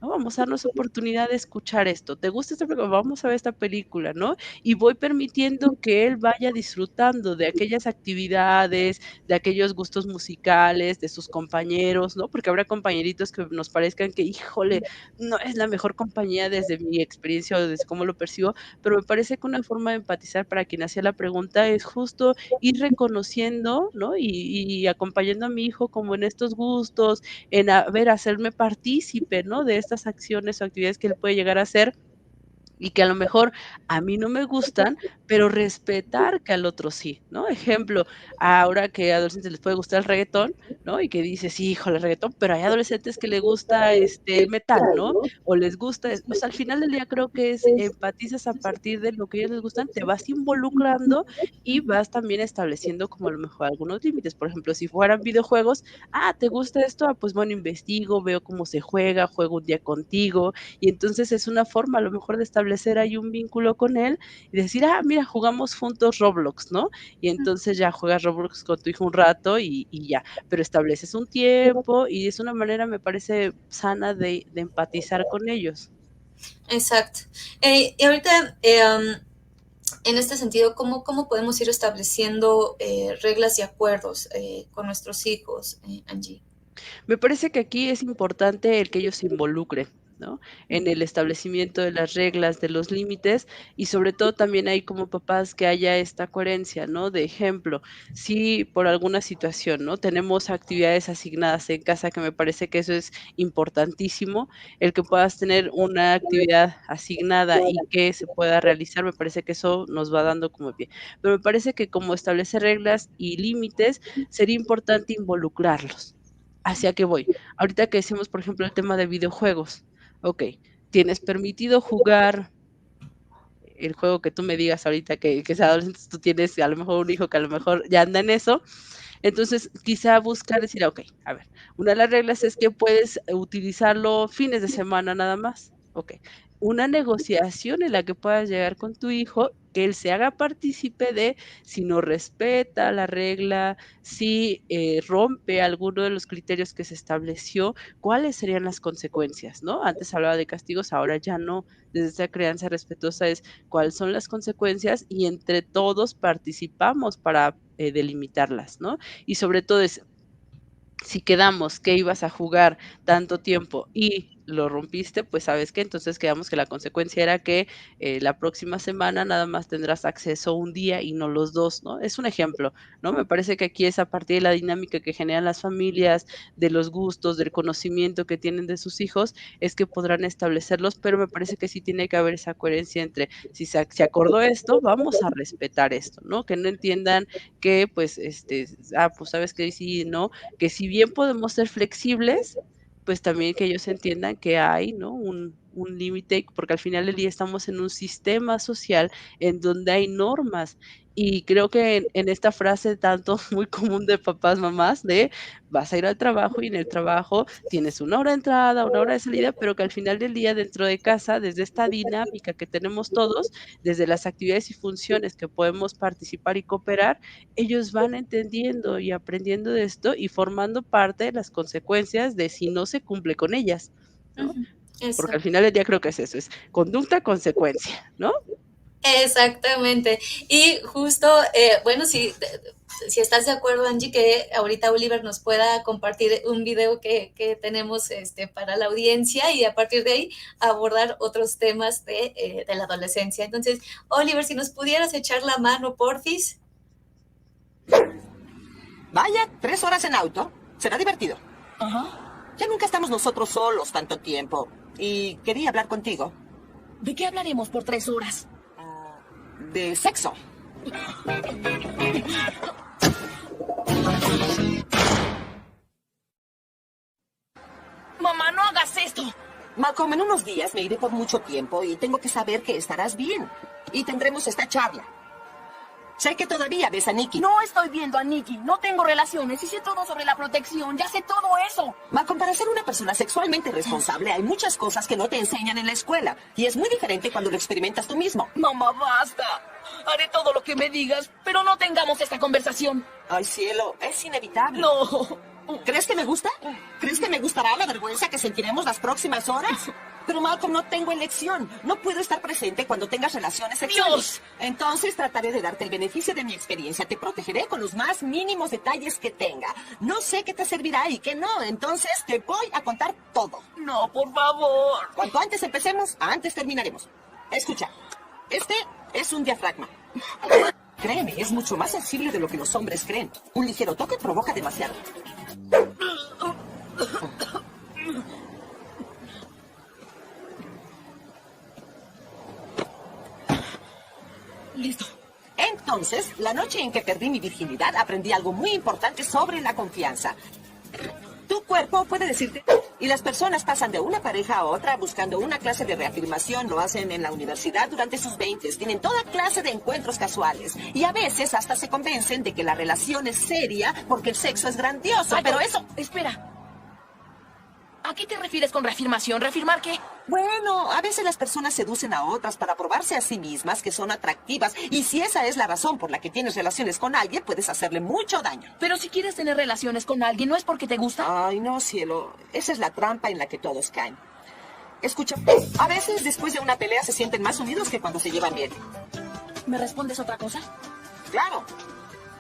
¿no? Vamos a darnos oportunidad de escuchar esto. ¿Te gusta esta película? Vamos a ver esta película, ¿no? Y voy permitiendo que él vaya disfrutando de aquellas actividades, de aquellos gustos musicales, de sus compañeros, ¿no? Porque habrá compañeritos que nos parezcan que, híjole, no es la mejor compañía desde mi experiencia o desde cómo lo percibo, pero me parece que una forma de empatizar para quien hacía la pregunta es justo ir reconociendo, ¿no? Y acompañando a mi hijo como en estos gustos, en, a ver, hacerme partícipe, ¿no? De estas acciones o actividades que él puede llegar a hacer y que a lo mejor a mí no me gustan, pero respetar que al otro sí, ¿no? Ejemplo, ahora que a adolescentes les puede gustar el reguetón, ¿no? Y que dices: "Híjole, reguetón", pero hay adolescentes que les gusta, el metal, ¿no? O les gusta, o sea, al final del día creo que es empatizas a partir de lo que a ellos les gustan, te vas involucrando y vas también estableciendo como a lo mejor algunos límites. Por ejemplo, si fueran videojuegos, ¿te gusta esto? Pues bueno, investigo, veo cómo se juega, juego un día contigo, y entonces es una forma a lo mejor de establecer ahí un vínculo con él y decir: mira, jugamos juntos Roblox", ¿no? Y entonces ya juegas Roblox con tu hijo un rato y ya, pero estableces un tiempo y es una manera, me parece, sana de empatizar con ellos.
Exacto. Y ahorita, en este sentido, ¿cómo podemos ir estableciendo reglas y acuerdos con nuestros hijos, Angie?
Me parece que aquí es importante el que ellos se involucren, ¿no? En el establecimiento de las reglas, de los límites y sobre todo también hay como papás que haya esta coherencia, ¿no? De ejemplo, si por alguna situación, ¿no? Tenemos actividades asignadas en casa, que me parece que eso es importantísimo, el que puedas tener una actividad asignada y que se pueda realizar, me parece que eso nos va dando como pie. Pero me parece que como establecer reglas y límites, sería importante involucrarlos. ¿Hacia qué voy? Ahorita que decimos, por ejemplo, el tema de videojuegos. Okey, tienes permitido jugar el juego que tú me digas ahorita que sea adolescentes, tú tienes a lo mejor un hijo que a lo mejor ya anda en eso. Entonces, quizá buscar decir: Okey, a ver, una de las reglas es que puedes utilizarlo fines de semana nada más". Okey. Una negociación en la que puedas llegar con tu hijo que él se haga partícipe de si no respeta la regla, si rompe alguno de los criterios que se estableció, cuáles serían las consecuencias, ¿no? Antes hablaba de castigos, ahora ya no. Desde esa crianza respetuosa es cuáles son las consecuencias y entre todos participamos para delimitarlas, ¿no? Y sobre todo es si quedamos que ibas a jugar tanto tiempo y lo rompiste, pues, ¿sabes qué? Entonces quedamos que la consecuencia era que, la próxima semana nada más tendrás acceso un día y no los 2, ¿no? Es un ejemplo, ¿no? Me parece que aquí es a partir de la dinámica que generan las familias, de los gustos, del conocimiento que tienen de sus hijos, es que podrán establecerlos, pero me parece que sí tiene que haber esa coherencia entre si acordó esto, vamos a respetar esto, ¿no? Que no entiendan que, pues, pues, ¿sabes qué? Sí, no, que si bien podemos ser flexibles, pues también que ellos entiendan que hay, ¿no? Un límite, porque al final del día estamos en un sistema social en donde hay normas. Y creo que en esta frase tanto muy común de papás, mamás, de vas a ir al trabajo y en el trabajo tienes una hora de entrada, una hora de salida, pero que al final del día dentro de casa, desde esta dinámica que tenemos todos, desde las actividades y funciones que podemos participar y cooperar, ellos van entendiendo y aprendiendo de esto y formando parte de las consecuencias de si no se cumple con ellas, ¿no?
Ujú,
Porque
eso.
al final del día creo que es eso, es conducta, consecuencia, ¿no?
Exactamente. Y justo, bueno, si estás de acuerdo, Angie, que ahorita Oliver nos pueda compartir un video que tenemos para la audiencia y a partir de ahí abordar otros temas de la adolescencia. Entonces, Oliver, si nos pudieras echar la mano, porfis.
Vaya, 3 horas en auto. Será divertido.
Ajá.
Ya nunca estamos nosotros solos tanto tiempo. Y quería hablar contigo
¿De qué hablaremos por 3 horas?
de sexo.
Mamá, no hagas esto.
Malcolm, en unos días me iré por mucho tiempo y tengo que saber que estarás bien. Y tendremos esta charla. Sé que todavía ves a Nikki.
No estoy viendo a Nikki. No tengo relaciones y sé todo sobre la protección. Ya sé todo eso.
Malcolm, para ser una persona sexualmente responsable hay muchas cosas que no te enseñan en la escuela. Y es muy diferente cuando lo experimentas tú mismo.
Mamá, basta. Haré todo lo que me digas, pero no tengamos esta conversación.
Ay, cielo, es inevitable.
No.
¿Crees que me gusta? ¿Crees que me gustará la vergüenza que sentiremos las próximas horas? Pero Malcolm, no tengo elección. No puedo estar presente cuando tengas relaciones sexuales.
¡Dios!
Entonces trataré de darte el beneficio de mi experiencia. Te protegeré con los más mínimos detalles que tenga. No sé qué te servirá y qué no. Entonces te voy a contar todo.
No, por favor.
Cuanto antes empecemos, antes terminaremos. Escucha, este es un diafragma. Créeme, es mucho más sensible de lo que los hombres creen. Un ligero toque provoca demasiado.
Listo.
Entonces, la noche en que perdí mi virginidad, aprendí algo muy importante sobre la confianza. Tu cuerpo puede decirte... Y las personas pasan de una pareja a otra buscando una clase de reafirmación. Lo hacen en la universidad durante sus 20s. Tienen toda clase de encuentros casuales. Y a veces hasta se convencen de que la relación es seria porque el sexo es grandioso. Pero eso...
Espera. ¿A qué te refieres con reafirmación? ¿Reafirmar qué?
Bueno, a veces las personas seducen a otras para probarse a sí mismas que son atractivas. Y si esa es la razón por la que tienes relaciones con alguien, puedes hacerle mucho daño.
Pero si quieres tener relaciones con alguien, ¿no es porque te gusta?
Ay, no, cielo. Esa es la trampa en la que todos caen. Escucha, a veces después de una pelea se sienten más unidos que cuando se llevan bien.
¿Me respondes otra cosa?
Claro.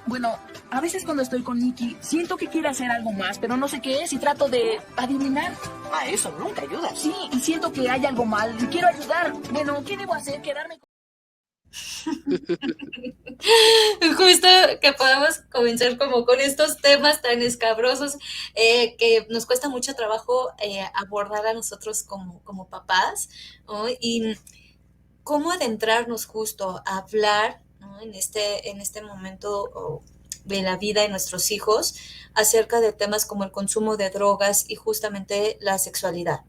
Bueno, a veces cuando estoy con Nikki, siento que quiere hacer algo más, pero no sé qué es y trato de adivinar.
Ah, eso nunca ayuda.
Sí, y siento que hay algo mal y quiero ayudar. Bueno, ¿qué debo hacer? ¿Quedarme con...
Justo que podamos comenzar como con estos temas tan escabrosos que nos cuesta mucho trabajo abordar a nosotros como papás, ¿no? Y cómo adentrarnos justo a hablar, ¿no? en este momento de la vida de nuestros hijos acerca de temas como el consumo de drogas y justamente la sexualidad.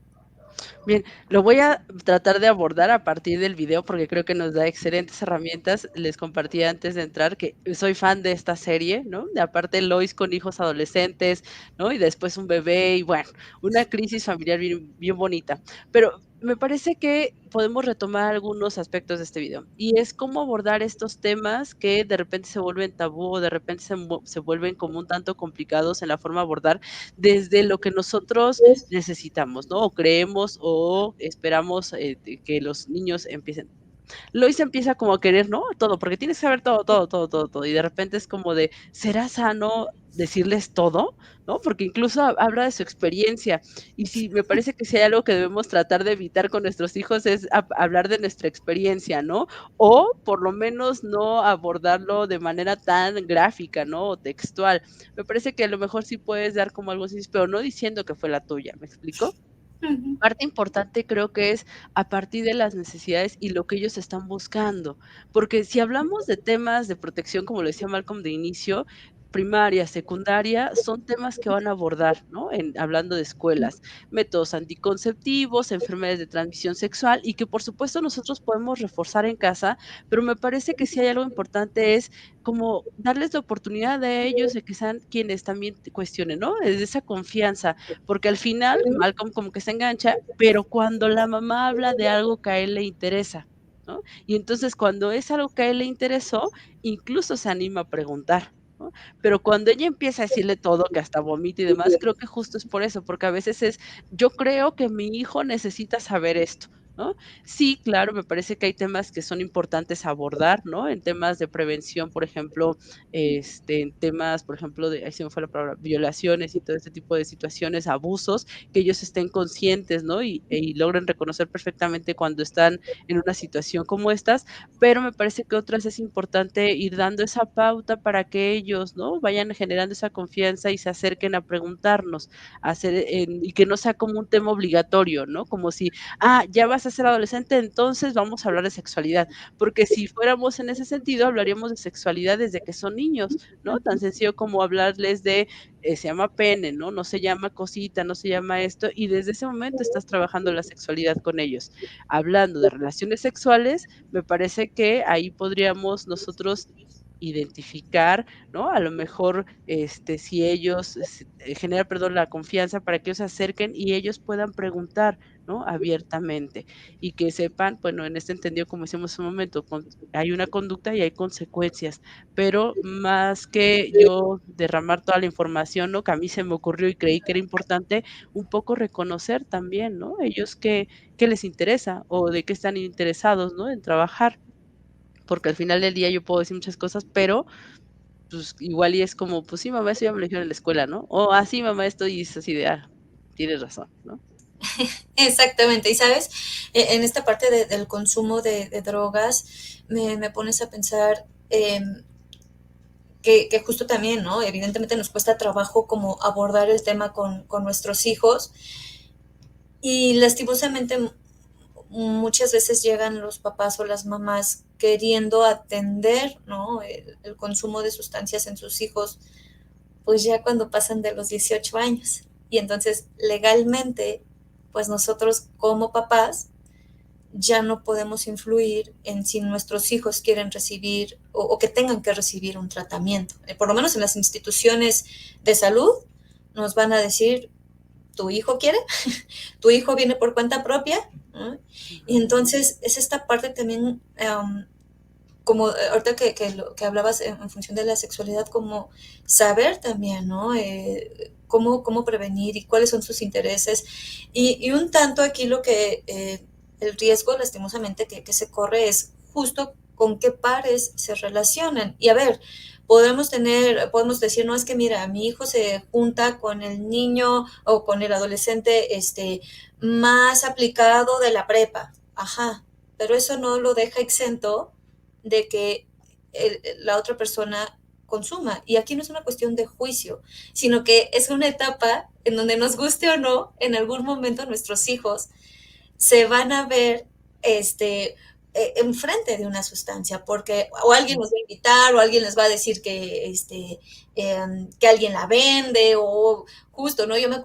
Bien, lo voy a tratar de abordar a partir del video porque creo que nos da excelentes herramientas. Les compartí antes de entrar que soy fan de esta serie, ¿no? De aparte Lois con hijos adolescentes, ¿no? Y después un bebé y bueno, una crisis familiar bien, bien bonita. Pero Me parece que podemos retomar algunos aspectos de este video, y es cómo abordar estos temas que de repente se vuelven tabú, o de repente se vuelven como un tanto complicados en la forma de abordar desde lo que nosotros necesitamos, ¿no? O creemos o esperamos, de que los niños empiecen. Lois empieza como a querer, ¿no? Todo, porque tienes que saber todo, todo, todo, todo, todo. Y de repente es como de, ¿será sano decirles todo? ¿No? Porque incluso habla de su experiencia. Y sí, me parece que si hay algo que debemos tratar de evitar con nuestros hijos es hablar de nuestra experiencia, ¿no? O por lo menos no abordarlo de manera tan gráfica, ¿no? O textual. Me parece que a lo mejor sí puedes dar como algo así, pero no diciendo que fue la tuya, ¿me explico?
Ujú.
Parte importante creo que es a partir de las necesidades y lo que ellos están buscando, porque si hablamos de temas de protección, como lo decía Malcolm de inicio, primaria, secundaria, son temas que van a abordar, ¿no? Hablando de escuelas, métodos anticonceptivos, enfermedades de transmisión sexual y que por supuesto nosotros podemos reforzar en casa, pero me parece que sí hay algo importante es como darles la oportunidad a ellos de que sean quienes también te cuestionen, ¿no? Desde esa confianza, porque al final Malcolm como que se engancha, pero cuando la mamá habla de algo que a él le interesa, ¿no? Y entonces cuando es algo que a él le interesó, incluso se anima a preguntar, ¿no? Pero cuando ella empieza a decirle todo, que hasta vomita y demás, creo que justo es por eso, porque a veces es, yo creo que mi hijo necesita saber esto, ¿no? Sí, claro, me parece que hay temas que son importantes abordar, ¿no? En temas de prevención, por ejemplo, en temas, por ejemplo, de, ahí se me fue la palabra, violaciones y todo este tipo de situaciones, abusos, que ellos estén conscientes, ¿no? Y logren reconocer perfectamente cuando están en una situación como estas, pero me parece que otras es importante ir dando esa pauta para que ellos, ¿no? Vayan generando esa confianza y se acerquen a preguntarnos, y que no sea como un tema obligatorio, ¿no? Como si, ya vas a ser adolescente, entonces vamos a hablar de sexualidad, porque si fuéramos en ese sentido, hablaríamos de sexualidad desde que son niños, ¿no? Tan sencillo como hablarles de, se llama pene, ¿no? No se llama cosita, no se llama esto, y desde ese momento estás trabajando la sexualidad con ellos. Hablando de relaciones sexuales, me parece que ahí podríamos nosotros identificar, ¿no? A lo mejor, si ellos, generar, perdón, la confianza para que ellos se acerquen y ellos puedan preguntar, ¿no? Abiertamente y que sepan, bueno, en este entendido, como decíamos hace un momento, hay una conducta y hay consecuencias, pero más que yo derramar toda la información, ¿no? Que a mí se me ocurrió y creí que era importante, un poco reconocer también, ¿no? Ellos qué les interesa o de qué están interesados, ¿no? En trabajar, porque al final del día yo puedo decir muchas cosas, pero pues igual y es como, pues sí, mamá, eso ya me lo dijeron en la escuela, ¿no? O, sí, mamá, esto y es así de, tienes razón, ¿no?
Exactamente, y sabes, en esta parte del consumo de drogas, me pones a pensar que justo también, ¿no? Evidentemente nos cuesta trabajo como abordar el tema con nuestros hijos y lastimosamente muchas veces llegan los papás o las mamás queriendo atender, ¿no? El consumo de sustancias en sus hijos, pues ya cuando pasan de los 18 años. Y entonces legalmente, pues nosotros como papás ya no podemos influir en si nuestros hijos quieren recibir o que tengan que recibir un tratamiento. Por lo menos en las instituciones de salud nos van a decir, ¿tu hijo quiere? ¿Tu hijo viene por cuenta propia? ¿No? Y entonces es esta parte también, como ahorita que hablabas en función de la sexualidad, como saber también, ¿no? Cómo prevenir y cuáles son sus intereses. Y un tanto aquí lo que el riesgo, lastimosamente, que se corre es justo con qué pares se relacionan. Y a ver, podemos decir, no, es que mira, mi hijo se junta con el niño o con el adolescente más aplicado de la prepa. Ajá, pero eso no lo deja exento de que la otra persona consuma. Y aquí no es una cuestión de juicio, sino que es una etapa en donde nos guste o no, en algún momento nuestros hijos se van a ver enfrente de una sustancia, porque o alguien los va a invitar, o alguien les va a decir que alguien la vende, o justo, ¿no? Yo me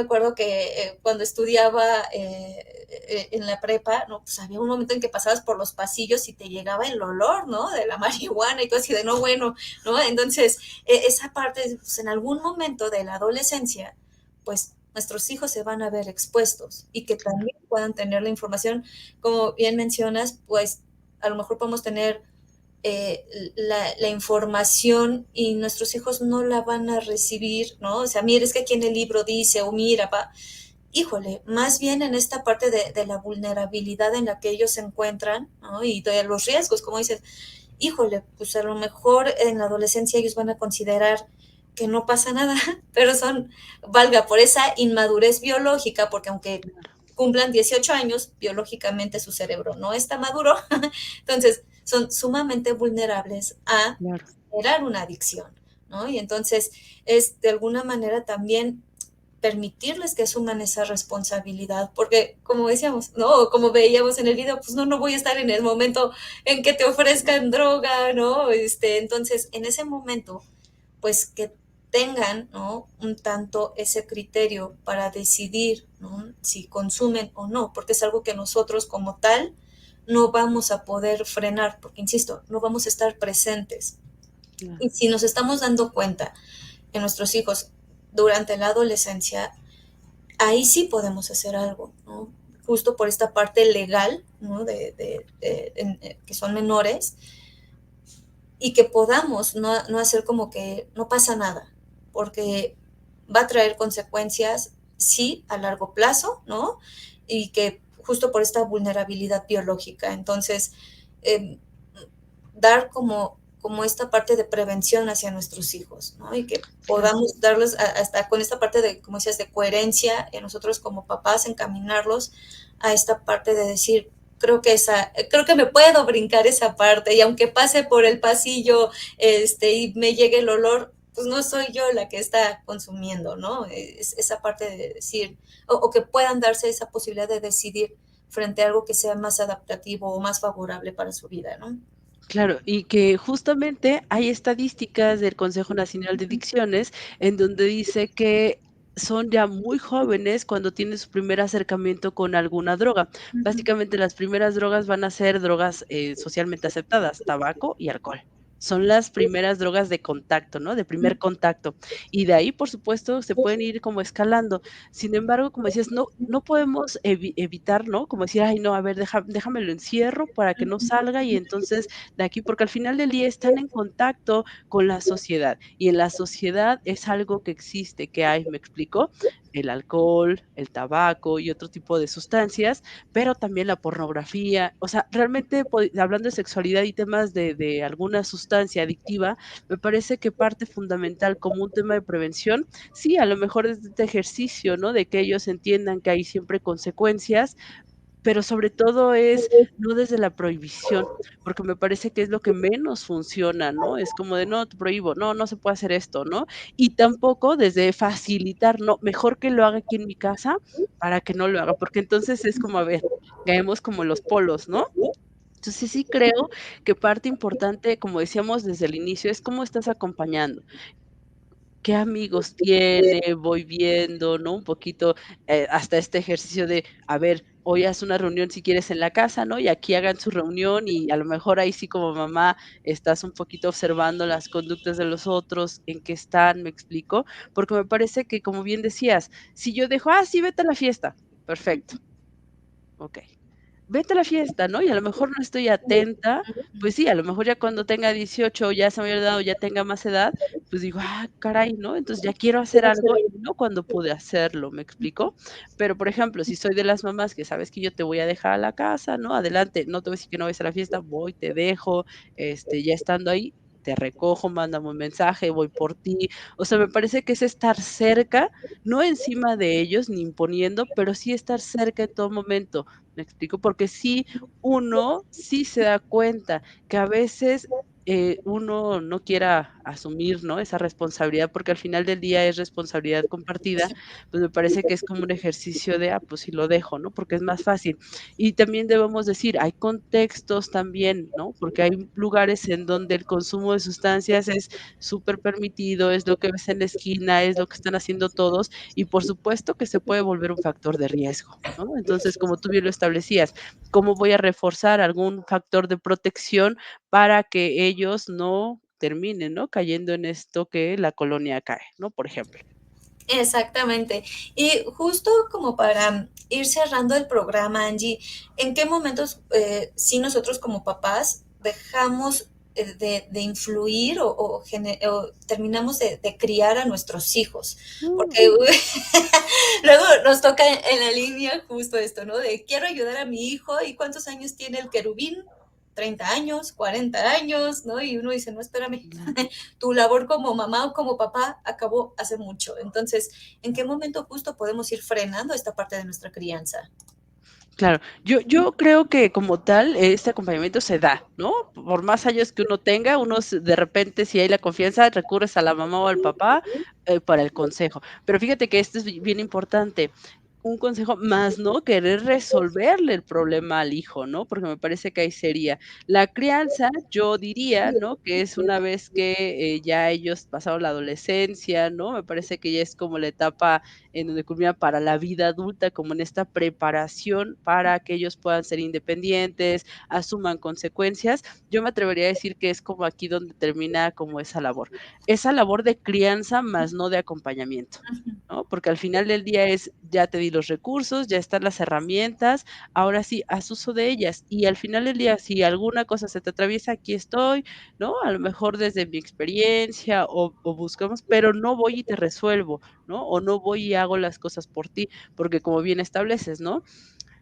acuerdo que cuando estudiaba en la prepa, ¿no? Pues había un momento en que pasabas por los pasillos y te llegaba el olor, ¿no? De la marihuana y todo así de, no, bueno, ¿no? Entonces, esa parte, pues en algún momento de la adolescencia, pues nuestros hijos se van a ver expuestos y que también puedan tener la información, como bien mencionas, pues a lo mejor podemos tener la información y nuestros hijos no la van a recibir, ¿no? O sea, mira, es que aquí en el libro dice, o mira, pa, híjole, más bien en esta parte de la vulnerabilidad en la que ellos se encuentran, ¿no? Y de los riesgos, como dices, híjole, pues a lo mejor en la adolescencia ellos van a considerar que no pasa nada, pero son, valga, por esa inmadurez biológica, porque aunque cumplan 18 años, biológicamente su cerebro no está maduro, entonces son sumamente vulnerables a
Claro.
generar una adicción, ¿no? Y entonces es de alguna manera también permitirles que asuman esa responsabilidad, porque como decíamos, no, como veíamos en el video, pues no, no voy a estar en el momento en que te ofrezcan droga, ¿no? Entonces, en ese momento, pues que tengan, ¿no? Un tanto ese criterio para decidir, ¿no? Si consumen o no, porque es algo que nosotros como tal no vamos a poder frenar, porque insisto, no vamos a estar presentes.
Claro.
Y si nos estamos dando cuenta que nuestros hijos durante la adolescencia, ahí sí podemos hacer algo, ¿no? Justo por esta parte legal, ¿no? Que son menores, y que podamos no hacer como que no pasa nada, porque va a traer consecuencias, sí, a largo plazo, ¿no? Y que justo por esta vulnerabilidad biológica. Entonces, eh, dar como esta parte de prevención hacia nuestros hijos, ¿no? Y que
Claro.
podamos darles hasta con esta parte de, como decías, de coherencia en nosotros como papás, encaminarlos a esta parte de decir, creo que me puedo brincar esa parte y aunque pase por el pasillo, y me llegue el olor, pues no soy yo la que está consumiendo, ¿no? Es esa parte de decir, o que puedan darse esa posibilidad de decidir frente a algo que sea más adaptativo o más favorable para su vida, ¿no?
Claro, y que justamente hay estadísticas del Consejo Nacional de Adicciones en donde dice que son ya muy jóvenes cuando tienen su primer acercamiento con alguna droga.
Ujú.
Básicamente, las primeras drogas van a ser drogas, socialmente aceptadas, tabaco y alcohol. Son las primeras drogas de contacto, ¿no? De primer contacto. Y de ahí, por supuesto, se pueden ir como escalando. Sin embargo, como decías, no podemos evitar, ¿no? Como decir: "Ay, no, a ver, déjame lo encierro para que no salga", y entonces de aquí, porque al final del día están en contacto con la sociedad, y en la sociedad es algo que existe, que hay, ¿me explico? El alcohol, el tabaco y otro tipo de sustancias, pero también la pornografía, o sea, realmente hablando de sexualidad y temas de alguna sustancia adictiva, me parece que parte fundamental como un tema de prevención, sí, a lo mejor es este ejercicio, ¿no? De que ellos entiendan que hay siempre consecuencias, pero sobre todo es no desde la prohibición, porque me parece que es lo que menos funciona, ¿no? Es como de: "No, te prohíbo, no, no se puede hacer esto", ¿no? Y tampoco desde facilitar, no, mejor que lo haga aquí en mi casa para que no lo haga, porque entonces es como, a ver, caemos como en los polos, ¿no? Entonces, sí creo que parte importante, como decíamos desde el inicio, es cómo estás acompañando. ¿Qué amigos tiene? Voy viendo, ¿no? Un poquito, hasta este ejercicio de, a ver, hoy haz una reunión si quieres en la casa, ¿no? Y aquí hagan su reunión y a lo mejor ahí sí como mamá estás un poquito observando las conductas de los otros, en qué están, ¿me explico? Porque me parece que, como bien decías, si yo dejo, ah, sí, vete a la fiesta, perfecto, okey. Vete a la fiesta, ¿no? Y a lo mejor no estoy atenta, pues sí, a lo mejor ya cuando tenga 18 ya se me haya dado, ya tenga más edad, pues digo: "Ah, caray", ¿no? Entonces ya quiero hacer algo y no cuando pude hacerlo, ¿me explico? Pero, por ejemplo, si soy de las mamás que sabes que yo te voy a dejar a la casa, ¿no? Adelante, no te voy a decir que no vayas a la fiesta, voy, te dejo, ya estando ahí, te recojo, mándame un mensaje, voy por ti. O sea, me parece que es estar cerca, no encima de ellos ni imponiendo, pero sí estar cerca en todo momento. ¿Me explico? Porque sí, uno sí se da cuenta que a veces, uno no quiera asumir, ¿no?, esa responsabilidad, porque al final del día es responsabilidad compartida, pues me parece que es como un ejercicio de, pues sí lo dejo, ¿no?, porque es más fácil. Y también debemos decir, hay contextos también, ¿no?, porque hay lugares en donde el consumo de sustancias es súper permitido, es lo que ves en la esquina, es lo que están haciendo todos, y por supuesto que se puede volver un factor de riesgo, ¿no? Entonces, como tú bien lo establecías, ¿cómo voy a reforzar algún factor de protección para que ellos no terminen, ¿no?, cayendo en esto que la colonia cae, ¿no? Por ejemplo.
Exactamente. Y justo como para ir cerrando el programa, Angie, ¿en qué momentos sí nosotros como papás dejamos de influir o terminamos de criar a nuestros hijos?
Mm.
Porque luego nos toca en la línea justo esto, ¿no? De quiero ayudar a mi hijo y ¿cuántos años tiene el querubín? 30 años, 40 años, ¿no? Y uno dice, no, espérame, tu labor como mamá o como papá acabó hace mucho. Entonces, ¿en qué momento justo podemos ir frenando esta parte de nuestra crianza?
Claro, yo creo que como tal, este acompañamiento se da, ¿no? Por más años que uno tenga, de repente, si hay la confianza, recurres a la mamá o al papá, para el consejo. Pero fíjate que esto es bien importante, un consejo más no querer resolverle el problema al hijo, ¿no? Porque me parece que ahí sería. La crianza, yo diría, ¿no? Que es una vez que, ya ellos pasaron la adolescencia, ¿no? Me parece que ya es como la etapa en donde culmina para la vida adulta, como en esta preparación para que ellos puedan ser independientes, asuman consecuencias. Yo me atrevería a decir que es como aquí donde termina como esa labor de crianza, más no de acompañamiento,
Ujú.
¿no? Porque al final del día es, ya te di los recursos, ya están las herramientas, ahora sí, haz uso de ellas. Y al final del día, si alguna cosa se te atraviesa, aquí estoy, ¿no? A lo mejor desde mi experiencia o buscamos, pero no voy y te resuelvo, ¿no? O no voy y hago las cosas por ti, porque como bien estableces, ¿no?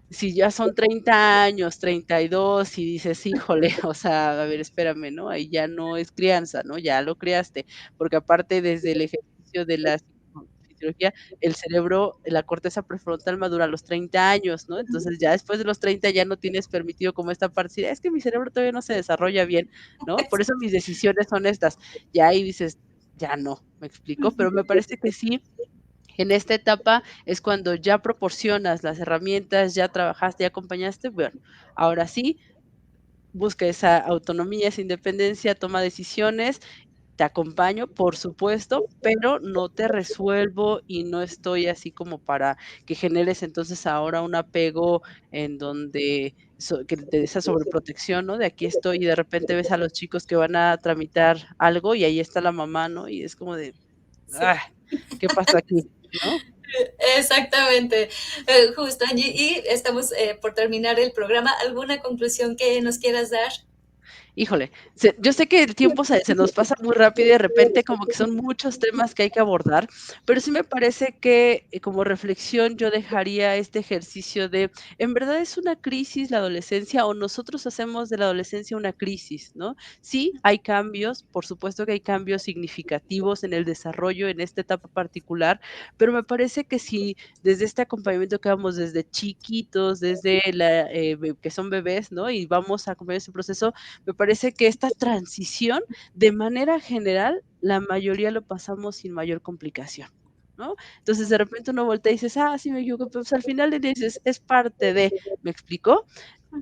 Si ya son 30 años, 32 y dices: "Híjole, o sea, a ver, espérame", ¿no? Ahí ya no es crianza, ¿no? Ya lo criaste, porque aparte desde el ejercicio de la fisiología, el cerebro, la corteza prefrontal madura a los 30 años, ¿no? Entonces, ya después de los 30 ya no tienes permitido como esta parte, decir: "Es que mi cerebro todavía no se desarrolla bien", ¿no? Por eso mis decisiones son estas. Ya ahí dices: "Ya no", ¿me explico? Pero me parece que sí, en esta etapa es cuando ya proporcionas las herramientas, ya trabajaste, ya acompañaste, bueno, ahora sí, busca esa autonomía, esa independencia, toma decisiones, te acompaño, por supuesto, pero no te resuelvo y no estoy así como para que generes entonces ahora un apego en donde que de esa sobreprotección, ¿no? De aquí estoy y de repente ves a los chicos que van a tramitar algo y ahí está la mamá, ¿no? Y es como de,
Sí.
ah, ¿qué pasa aquí? ¿No?
Exactamente, justo, Angie. Y estamos por terminar el programa. ¿Alguna conclusión que nos quieras dar?
Híjole, yo sé que el tiempo se nos pasa muy rápido y de repente como que son muchos temas que hay que abordar, pero sí me parece que como reflexión yo dejaría este ejercicio de, ¿en verdad es una crisis la adolescencia o nosotros hacemos de la adolescencia una crisis, ¿no? Sí, hay cambios, por supuesto que hay cambios significativos en el desarrollo en esta etapa particular, pero me parece que si desde este acompañamiento que vamos desde chiquitos, desde que son bebés, ¿no? Y vamos a acompañar ese proceso, me parece que esta transición, de manera general, la mayoría lo pasamos sin mayor complicación, ¿no? Entonces, de repente uno voltea y dices: "Ah, sí me equivoqué", pues, al final del día dices: "Es parte de", ¿me explicó?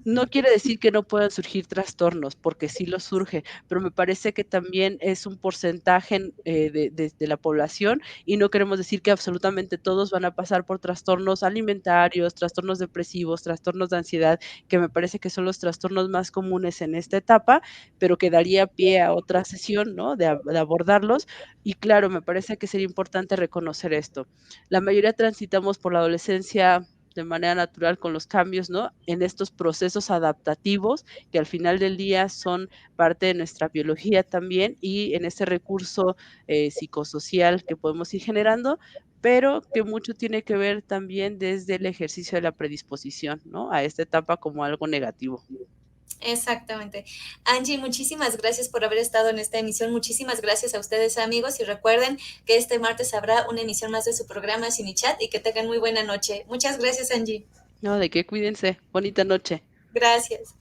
No quiere decir que no puedan surgir trastornos, porque sí los surge, pero me parece que también es un porcentaje de la población, y no queremos decir que absolutamente todos van a pasar por trastornos alimentarios, trastornos depresivos, trastornos de ansiedad, que me parece que son los trastornos más comunes en esta etapa, pero que daría pie a otra sesión, ¿no? De abordarlos. Y claro, me parece que sería importante reconocer esto. La mayoría transitamos por la adolescencia de manera natural con los cambios, ¿no? En estos procesos adaptativos que al final del día son parte de nuestra biología también y en ese recurso psicosocial que podemos ir generando, pero que mucho tiene que ver también desde el ejercicio de la predisposición, ¿no? A esta etapa como algo negativo.
Exactamente. Angie, muchísimas gracias por haber estado en esta emisión. Muchísimas gracias a ustedes, amigos. Y recuerden que este martes habrá una emisión más de su programa Chat y que tengan muy buena noche. Muchas gracias, Angie.
No, de qué, cuídense. Bonita noche.
Gracias.